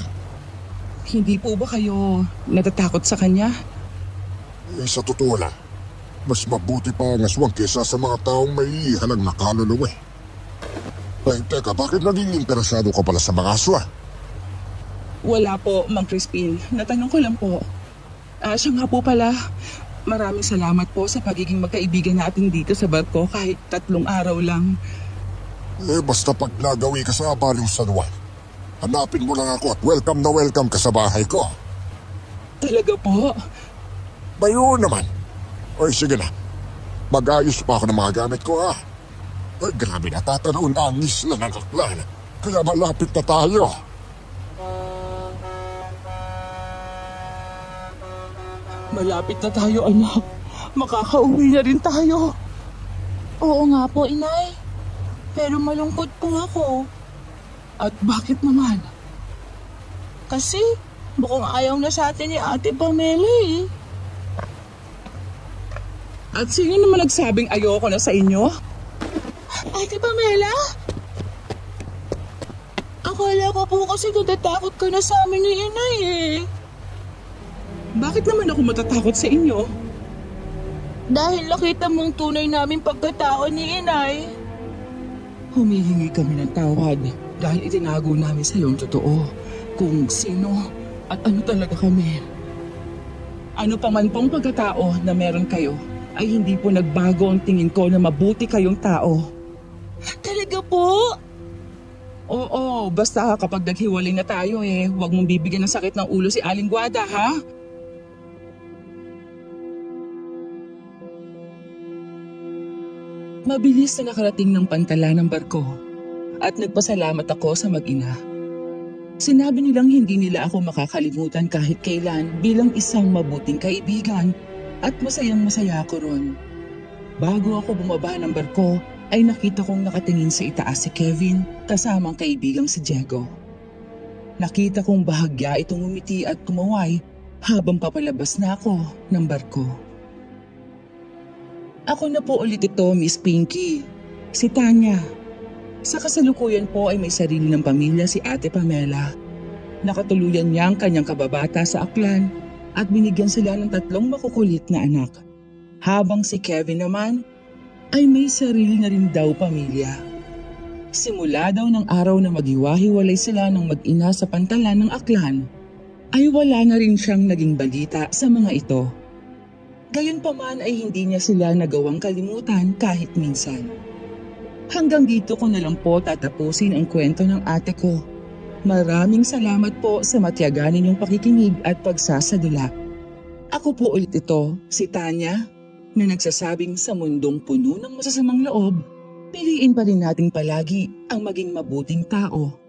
Hindi po ba kayo natatakot sa kanya? Sa totoo lang, mas mabuti pa ang aswang kesa sa mga taong may halang na kaluluwa. Ay, teka, bakit naging interesado ka pala sa mga aswang? Wala po, Mang Crispin. Natanong ko lang po. Siya nga po pala. Maraming salamat po sa pagiging magkaibigan natin dito sa barko kahit 3 araw lang. Basta pag nagawi ka sa Baliw San Juan, Hanapin mo lang ako at welcome na welcome ka sa bahay ko. Talaga po? Bayo naman. Oy, sige na. Mag-ayos pa ako ng mga gamit ko, ha? Ay, grabe, natatanaw na angis na ng aklan. Kaya malapit na tayo. Malapit na tayo, anak. Makakauwi na rin tayo. Oo nga po, inay. Pero malungkot po ako. At bakit naman? Kasi mukhang ayaw na sa atin ni Ate Pamela eh. At sino naman nagsabing ayoko na sa inyo? Ate Pamela? Akala ko po kasi natatakot ka na sa amin ni inay eh. Bakit naman ako matatakot sa inyo? Dahil nakita mong tunay namin pagkatao ni inay. Humihingi kami ng tawad dahil itinago namin sa iyo ang totoo. Kung sino at ano talaga kami. Ano pa man pong pagkatao na meron kayo, ay hindi po nagbago ang tingin ko na mabuti kayong tao. Talaga po? Oo, basta kapag naghiwalay na tayo huwag mong bibigyan ng sakit ng ulo si Aling Guada, ha? Mabilis na nakarating ng pantala ng barko at nagpasalamat ako sa mag-ina. Sinabi nilang hindi nila ako makakalimutan kahit kailan bilang isang mabuting kaibigan at masayang-masaya ako ron. Bago ako bumaba ng barko ay nakita kong nakatingin sa itaas si Kevin kasamang kaibigang si Diego. Nakita kong bahagya itong umiti at kumaway habang papalabas na ako ng barko. Ako na po ulit ito, Miss Pinky. Si Tanya. Sa kasalukuyan po ay may sarili ng pamilya si Ate Pamela. Nakatuluyan niya ang kanyang kababata sa Aklan at binigyan sila ng 3 makukulit na anak. Habang si Kevin naman ay may sarili na rin daw pamilya. Simula daw ng araw na maghiwa-hiwalay sila ng mag-ina sa pantalan ng Aklan, ay wala na rin siyang naging balita sa mga ito. Gayunpaman ay hindi niya sila nagawang kalimutan kahit minsan. Hanggang dito ko na lang po tatapusin ang kwento ng ate ko. Maraming salamat po sa matiyagan ninyong pakikinig at pagsasadula. Ako po ulit ito, si Tanya, na nagsasabing sa mundong puno ng masasamang loob, piliin pa rin nating palagi ang maging mabuting tao.